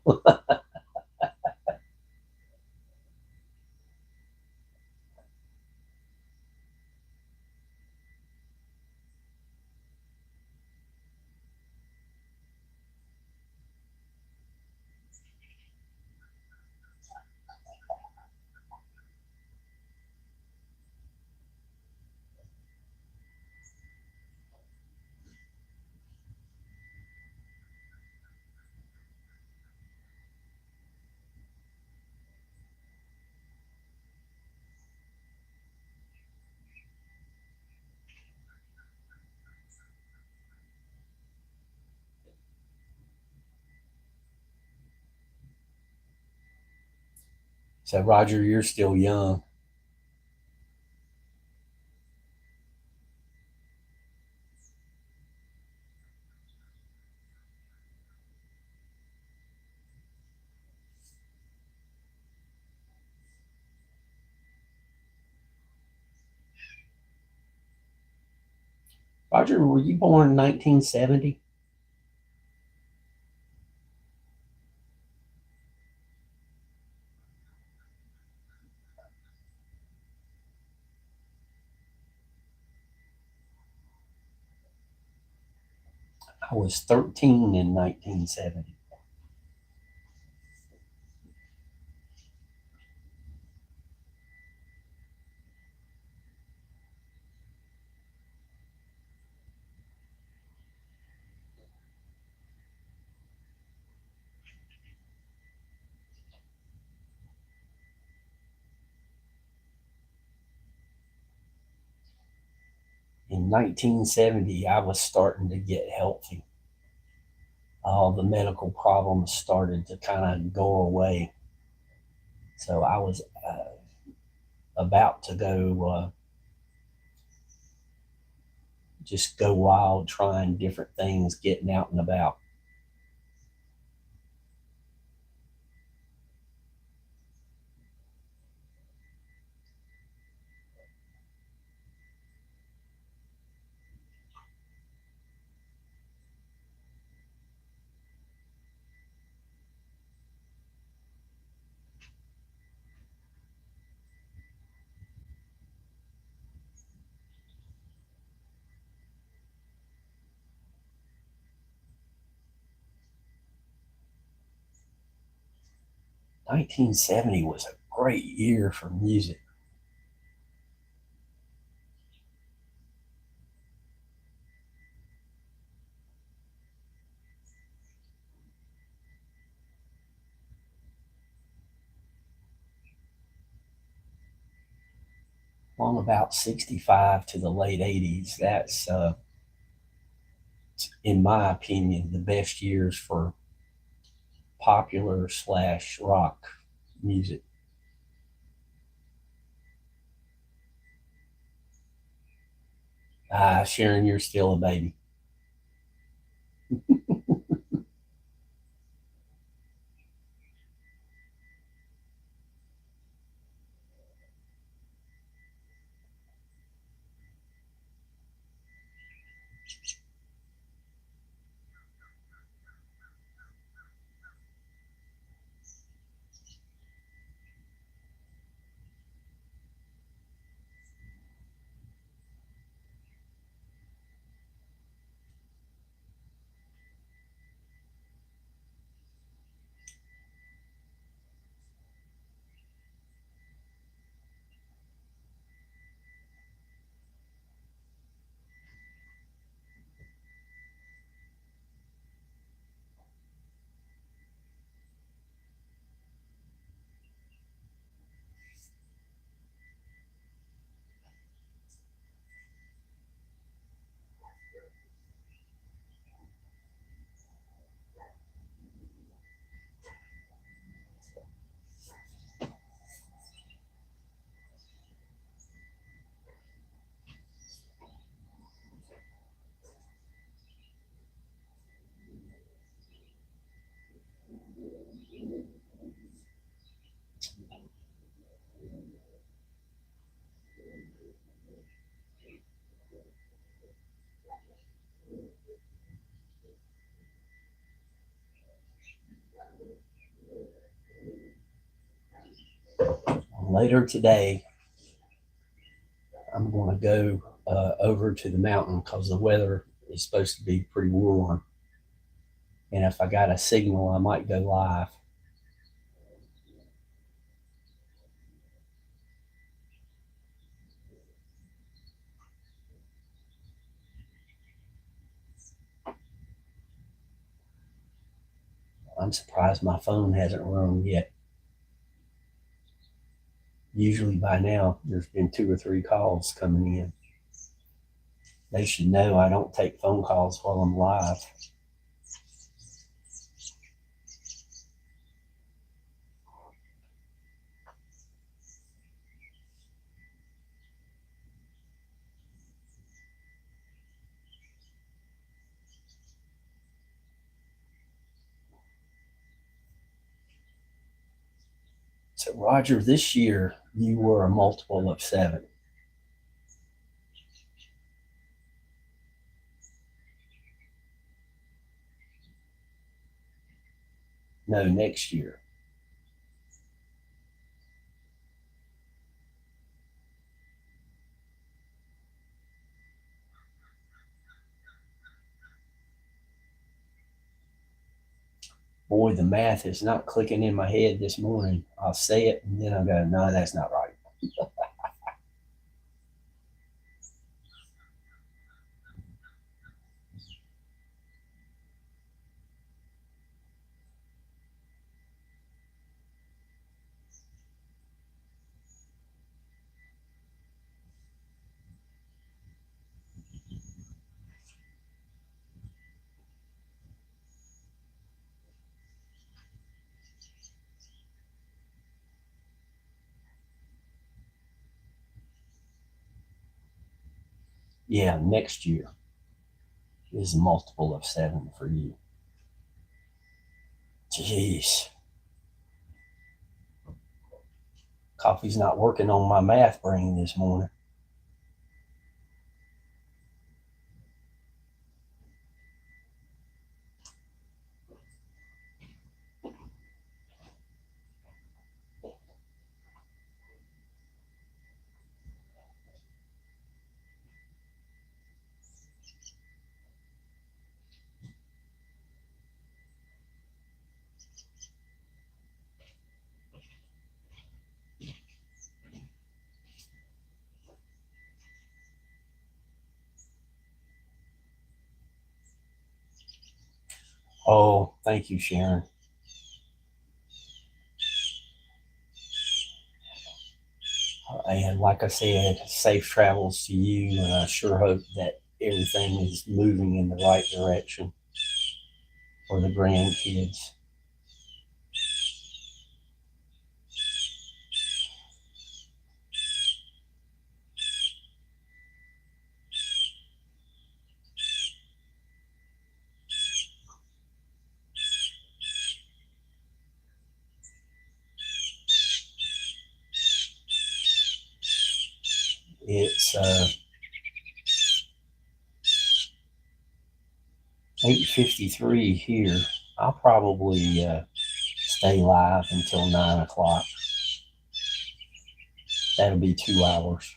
So, Roger, you're still young. Roger, were you born in 1970? I was 13 in 1970. in 1970, I was starting to get healthy. All the medical problems started to kind of go away. So I was about to just go wild, trying different things, getting out and about. '70 was a great year for music. From about 65 to the late 80s, that's, in my opinion, the best years for popular slash rock music. Sharon, you're still a baby. Later today, I'm going to go over to the mountain because the weather is supposed to be pretty warm. And if I got a signal, I might go live. I'm surprised my phone hasn't rung yet. Usually by now, there's been 2 or 3 calls coming in. They should know I don't take phone calls while I'm live. So, Roger, this year you were a multiple of 7. No, next year. Boy, the math is not clicking in my head this morning. I'll say it and then I'll go, no, that's not right. Yeah, next year is a multiple of 7 for you. Jeez. Coffee's not working on my math brain this morning. Oh, thank you, Sharon. And like I said, safe travels to you. And I sure hope that everything is moving in the right direction for the grandkids. It's 8:53 here. I'll probably stay live until 9 o'clock. That'll be 2 hours.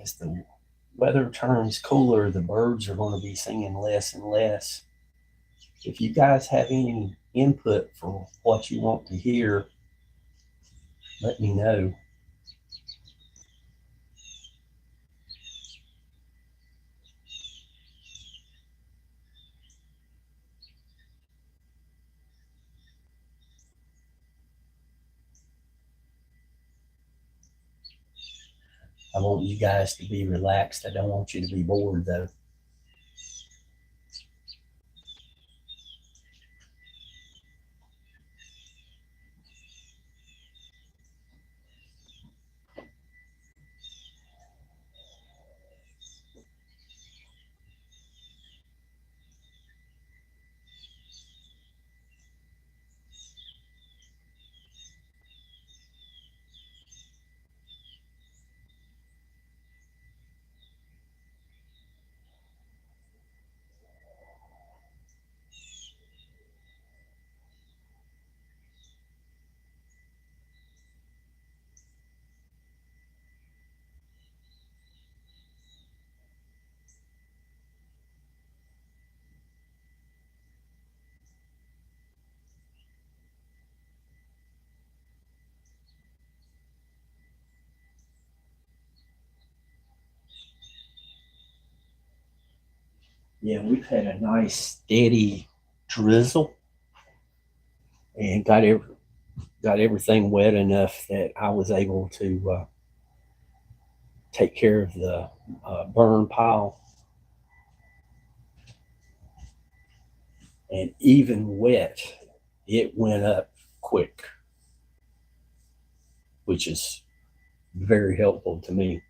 As the weather turns cooler, the birds are going to be singing less and less. If you guys have any input for what you want to hear, let me know. I want you guys to be relaxed. I don't want you to be bored, though. Yeah, we've had a nice steady drizzle and got everything wet enough that I was able to take care of the burn pile. And even wet, it went up quick, which is very helpful to me.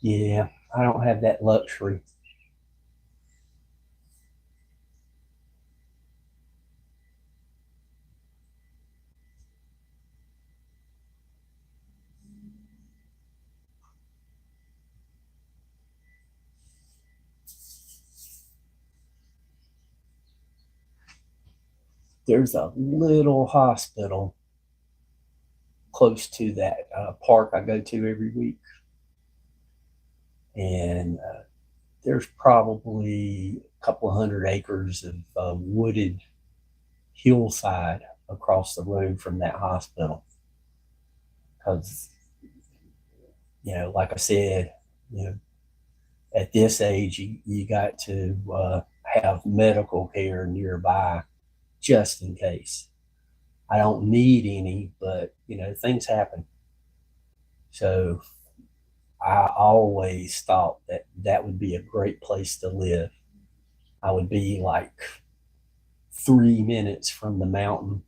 Yeah, I don't have that luxury. There's a little hospital close to that park I go to every week, and there's probably a couple of 100 acres of wooded hillside across the road from that hospital. Because, like I said, you know, at this age, you got to have medical care nearby just in case. I don't need any, but things happen. So I always thought that that would be a great place to live. I would be like 3 minutes from the mountain,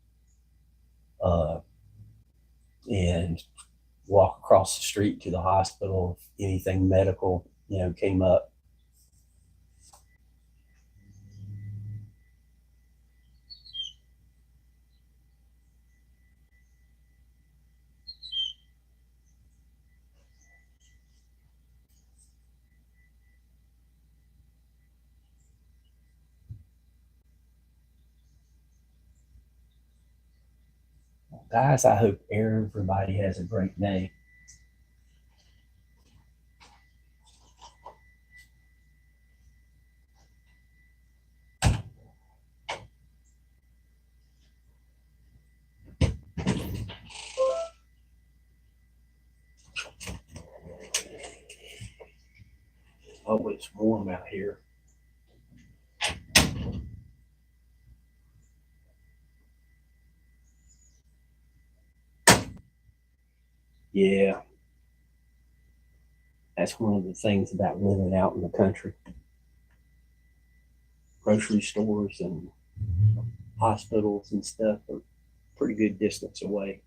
uh, and walk across the street to the hospital if anything medical, came up. Guys, I hope everybody has a great day. Oh, it's warm out here. Yeah, that's one of the things about living out in the country. Grocery stores and hospitals and stuff are pretty good distance away.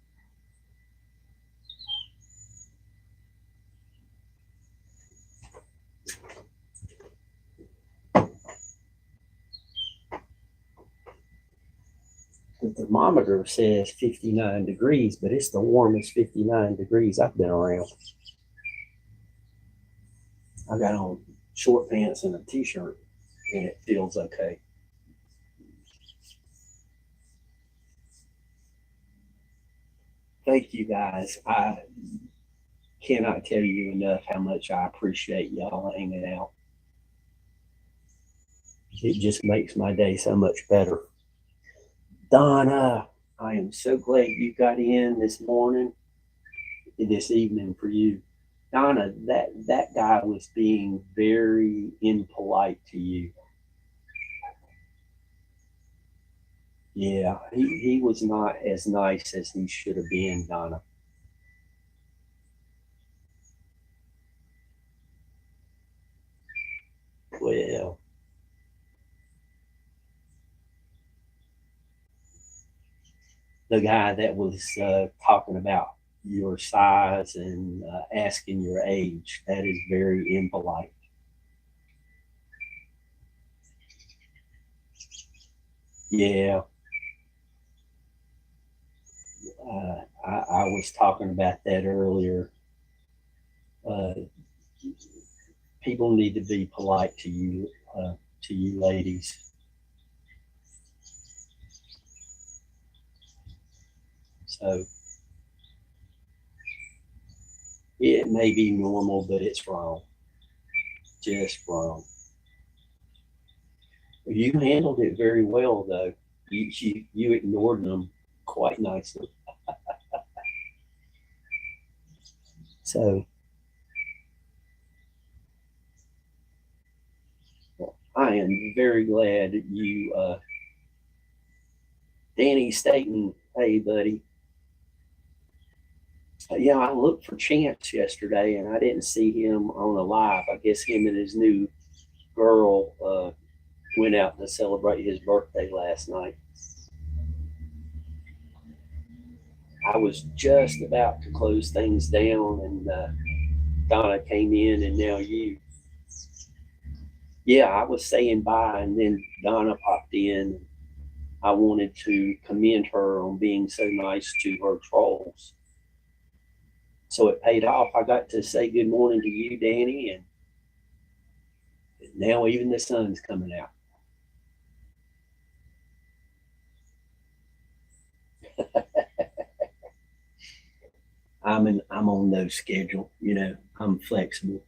The thermometer says 59 degrees, but it's the warmest 59 degrees I've been around. I got on short pants and a t-shirt, and it feels okay. Thank you guys. I cannot tell you enough how much I appreciate y'all hanging out. It just makes my day so much better. Donna, I am so glad you got in this morning, this evening for you. Donna, that guy was being very impolite to you. Yeah, he was not as nice as he should have been, Donna. Well, the guy that was talking about your size and asking your age, that is very impolite. Yeah, I was talking about that earlier. Uh, People need to be polite to you ladies. So it may be normal, but it's wrong. Just wrong. You handled it very well, though. You ignored them quite nicely. So I am very glad that you, Danny Staten. Hey, buddy. Yeah, I looked for Chance yesterday and I didn't see him on a live. I guess him and his new girl went out to celebrate his birthday last night. I was just about to close things down, and Donna came in and now you. Yeah, I was saying bye and then Donna popped in. I wanted to commend her on being so nice to her trolls. So it paid off. I got to say good morning to you, Danny, and now even the sun's coming out. I'm on no schedule, you know. I'm flexible.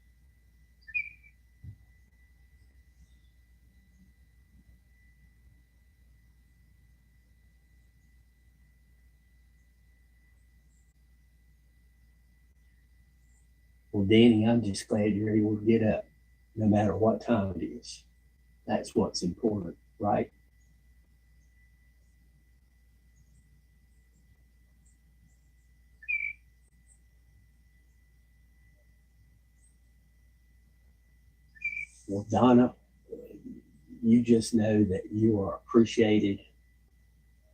Well, Danny, I'm just glad you're able to get up no matter what time it is. That's what's important, right? Well, Donna, you just know that you are appreciated.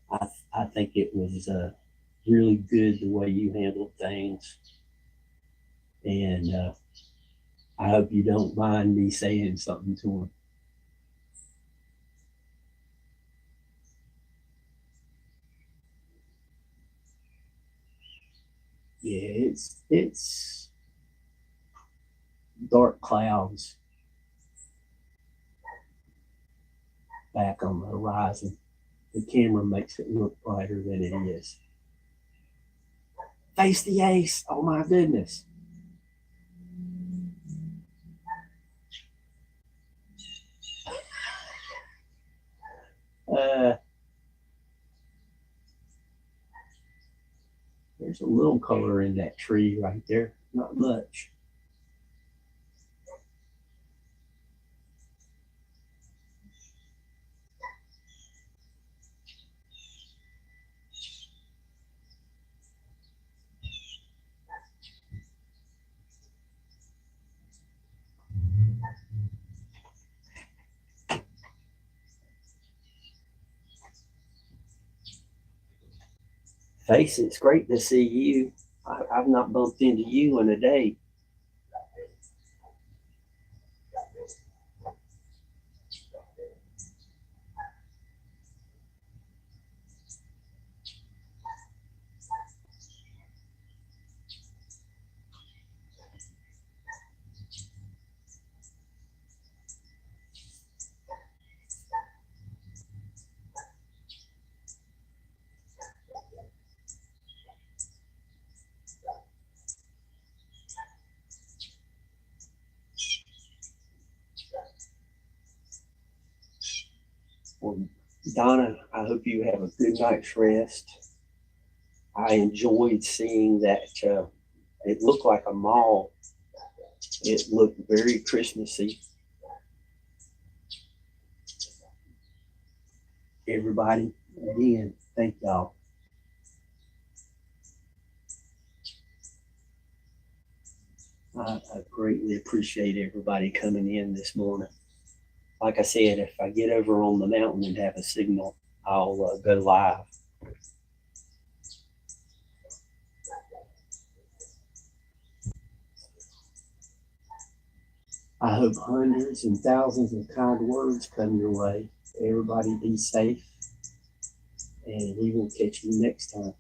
I think it was really good the way you handled things. And I hope you don't mind me saying something to him. Yeah, it's dark clouds back on the horizon. The camera makes it look brighter than it is. Face the ace. Oh my goodness. Uh, there's a little color in that tree right there. Not much. Face, it's great to see you. I've not bumped into you in a day. Well, Donna, I hope you have a good night's rest. I enjoyed seeing that. It looked like a mall. It looked very Christmassy. Everybody, again, thank y'all. I greatly appreciate everybody coming in this morning. Like I said, if I get over on the mountain and have a signal, I'll go live. I hope hundreds and thousands of kind words come your way. Everybody be safe, and we will catch you next time.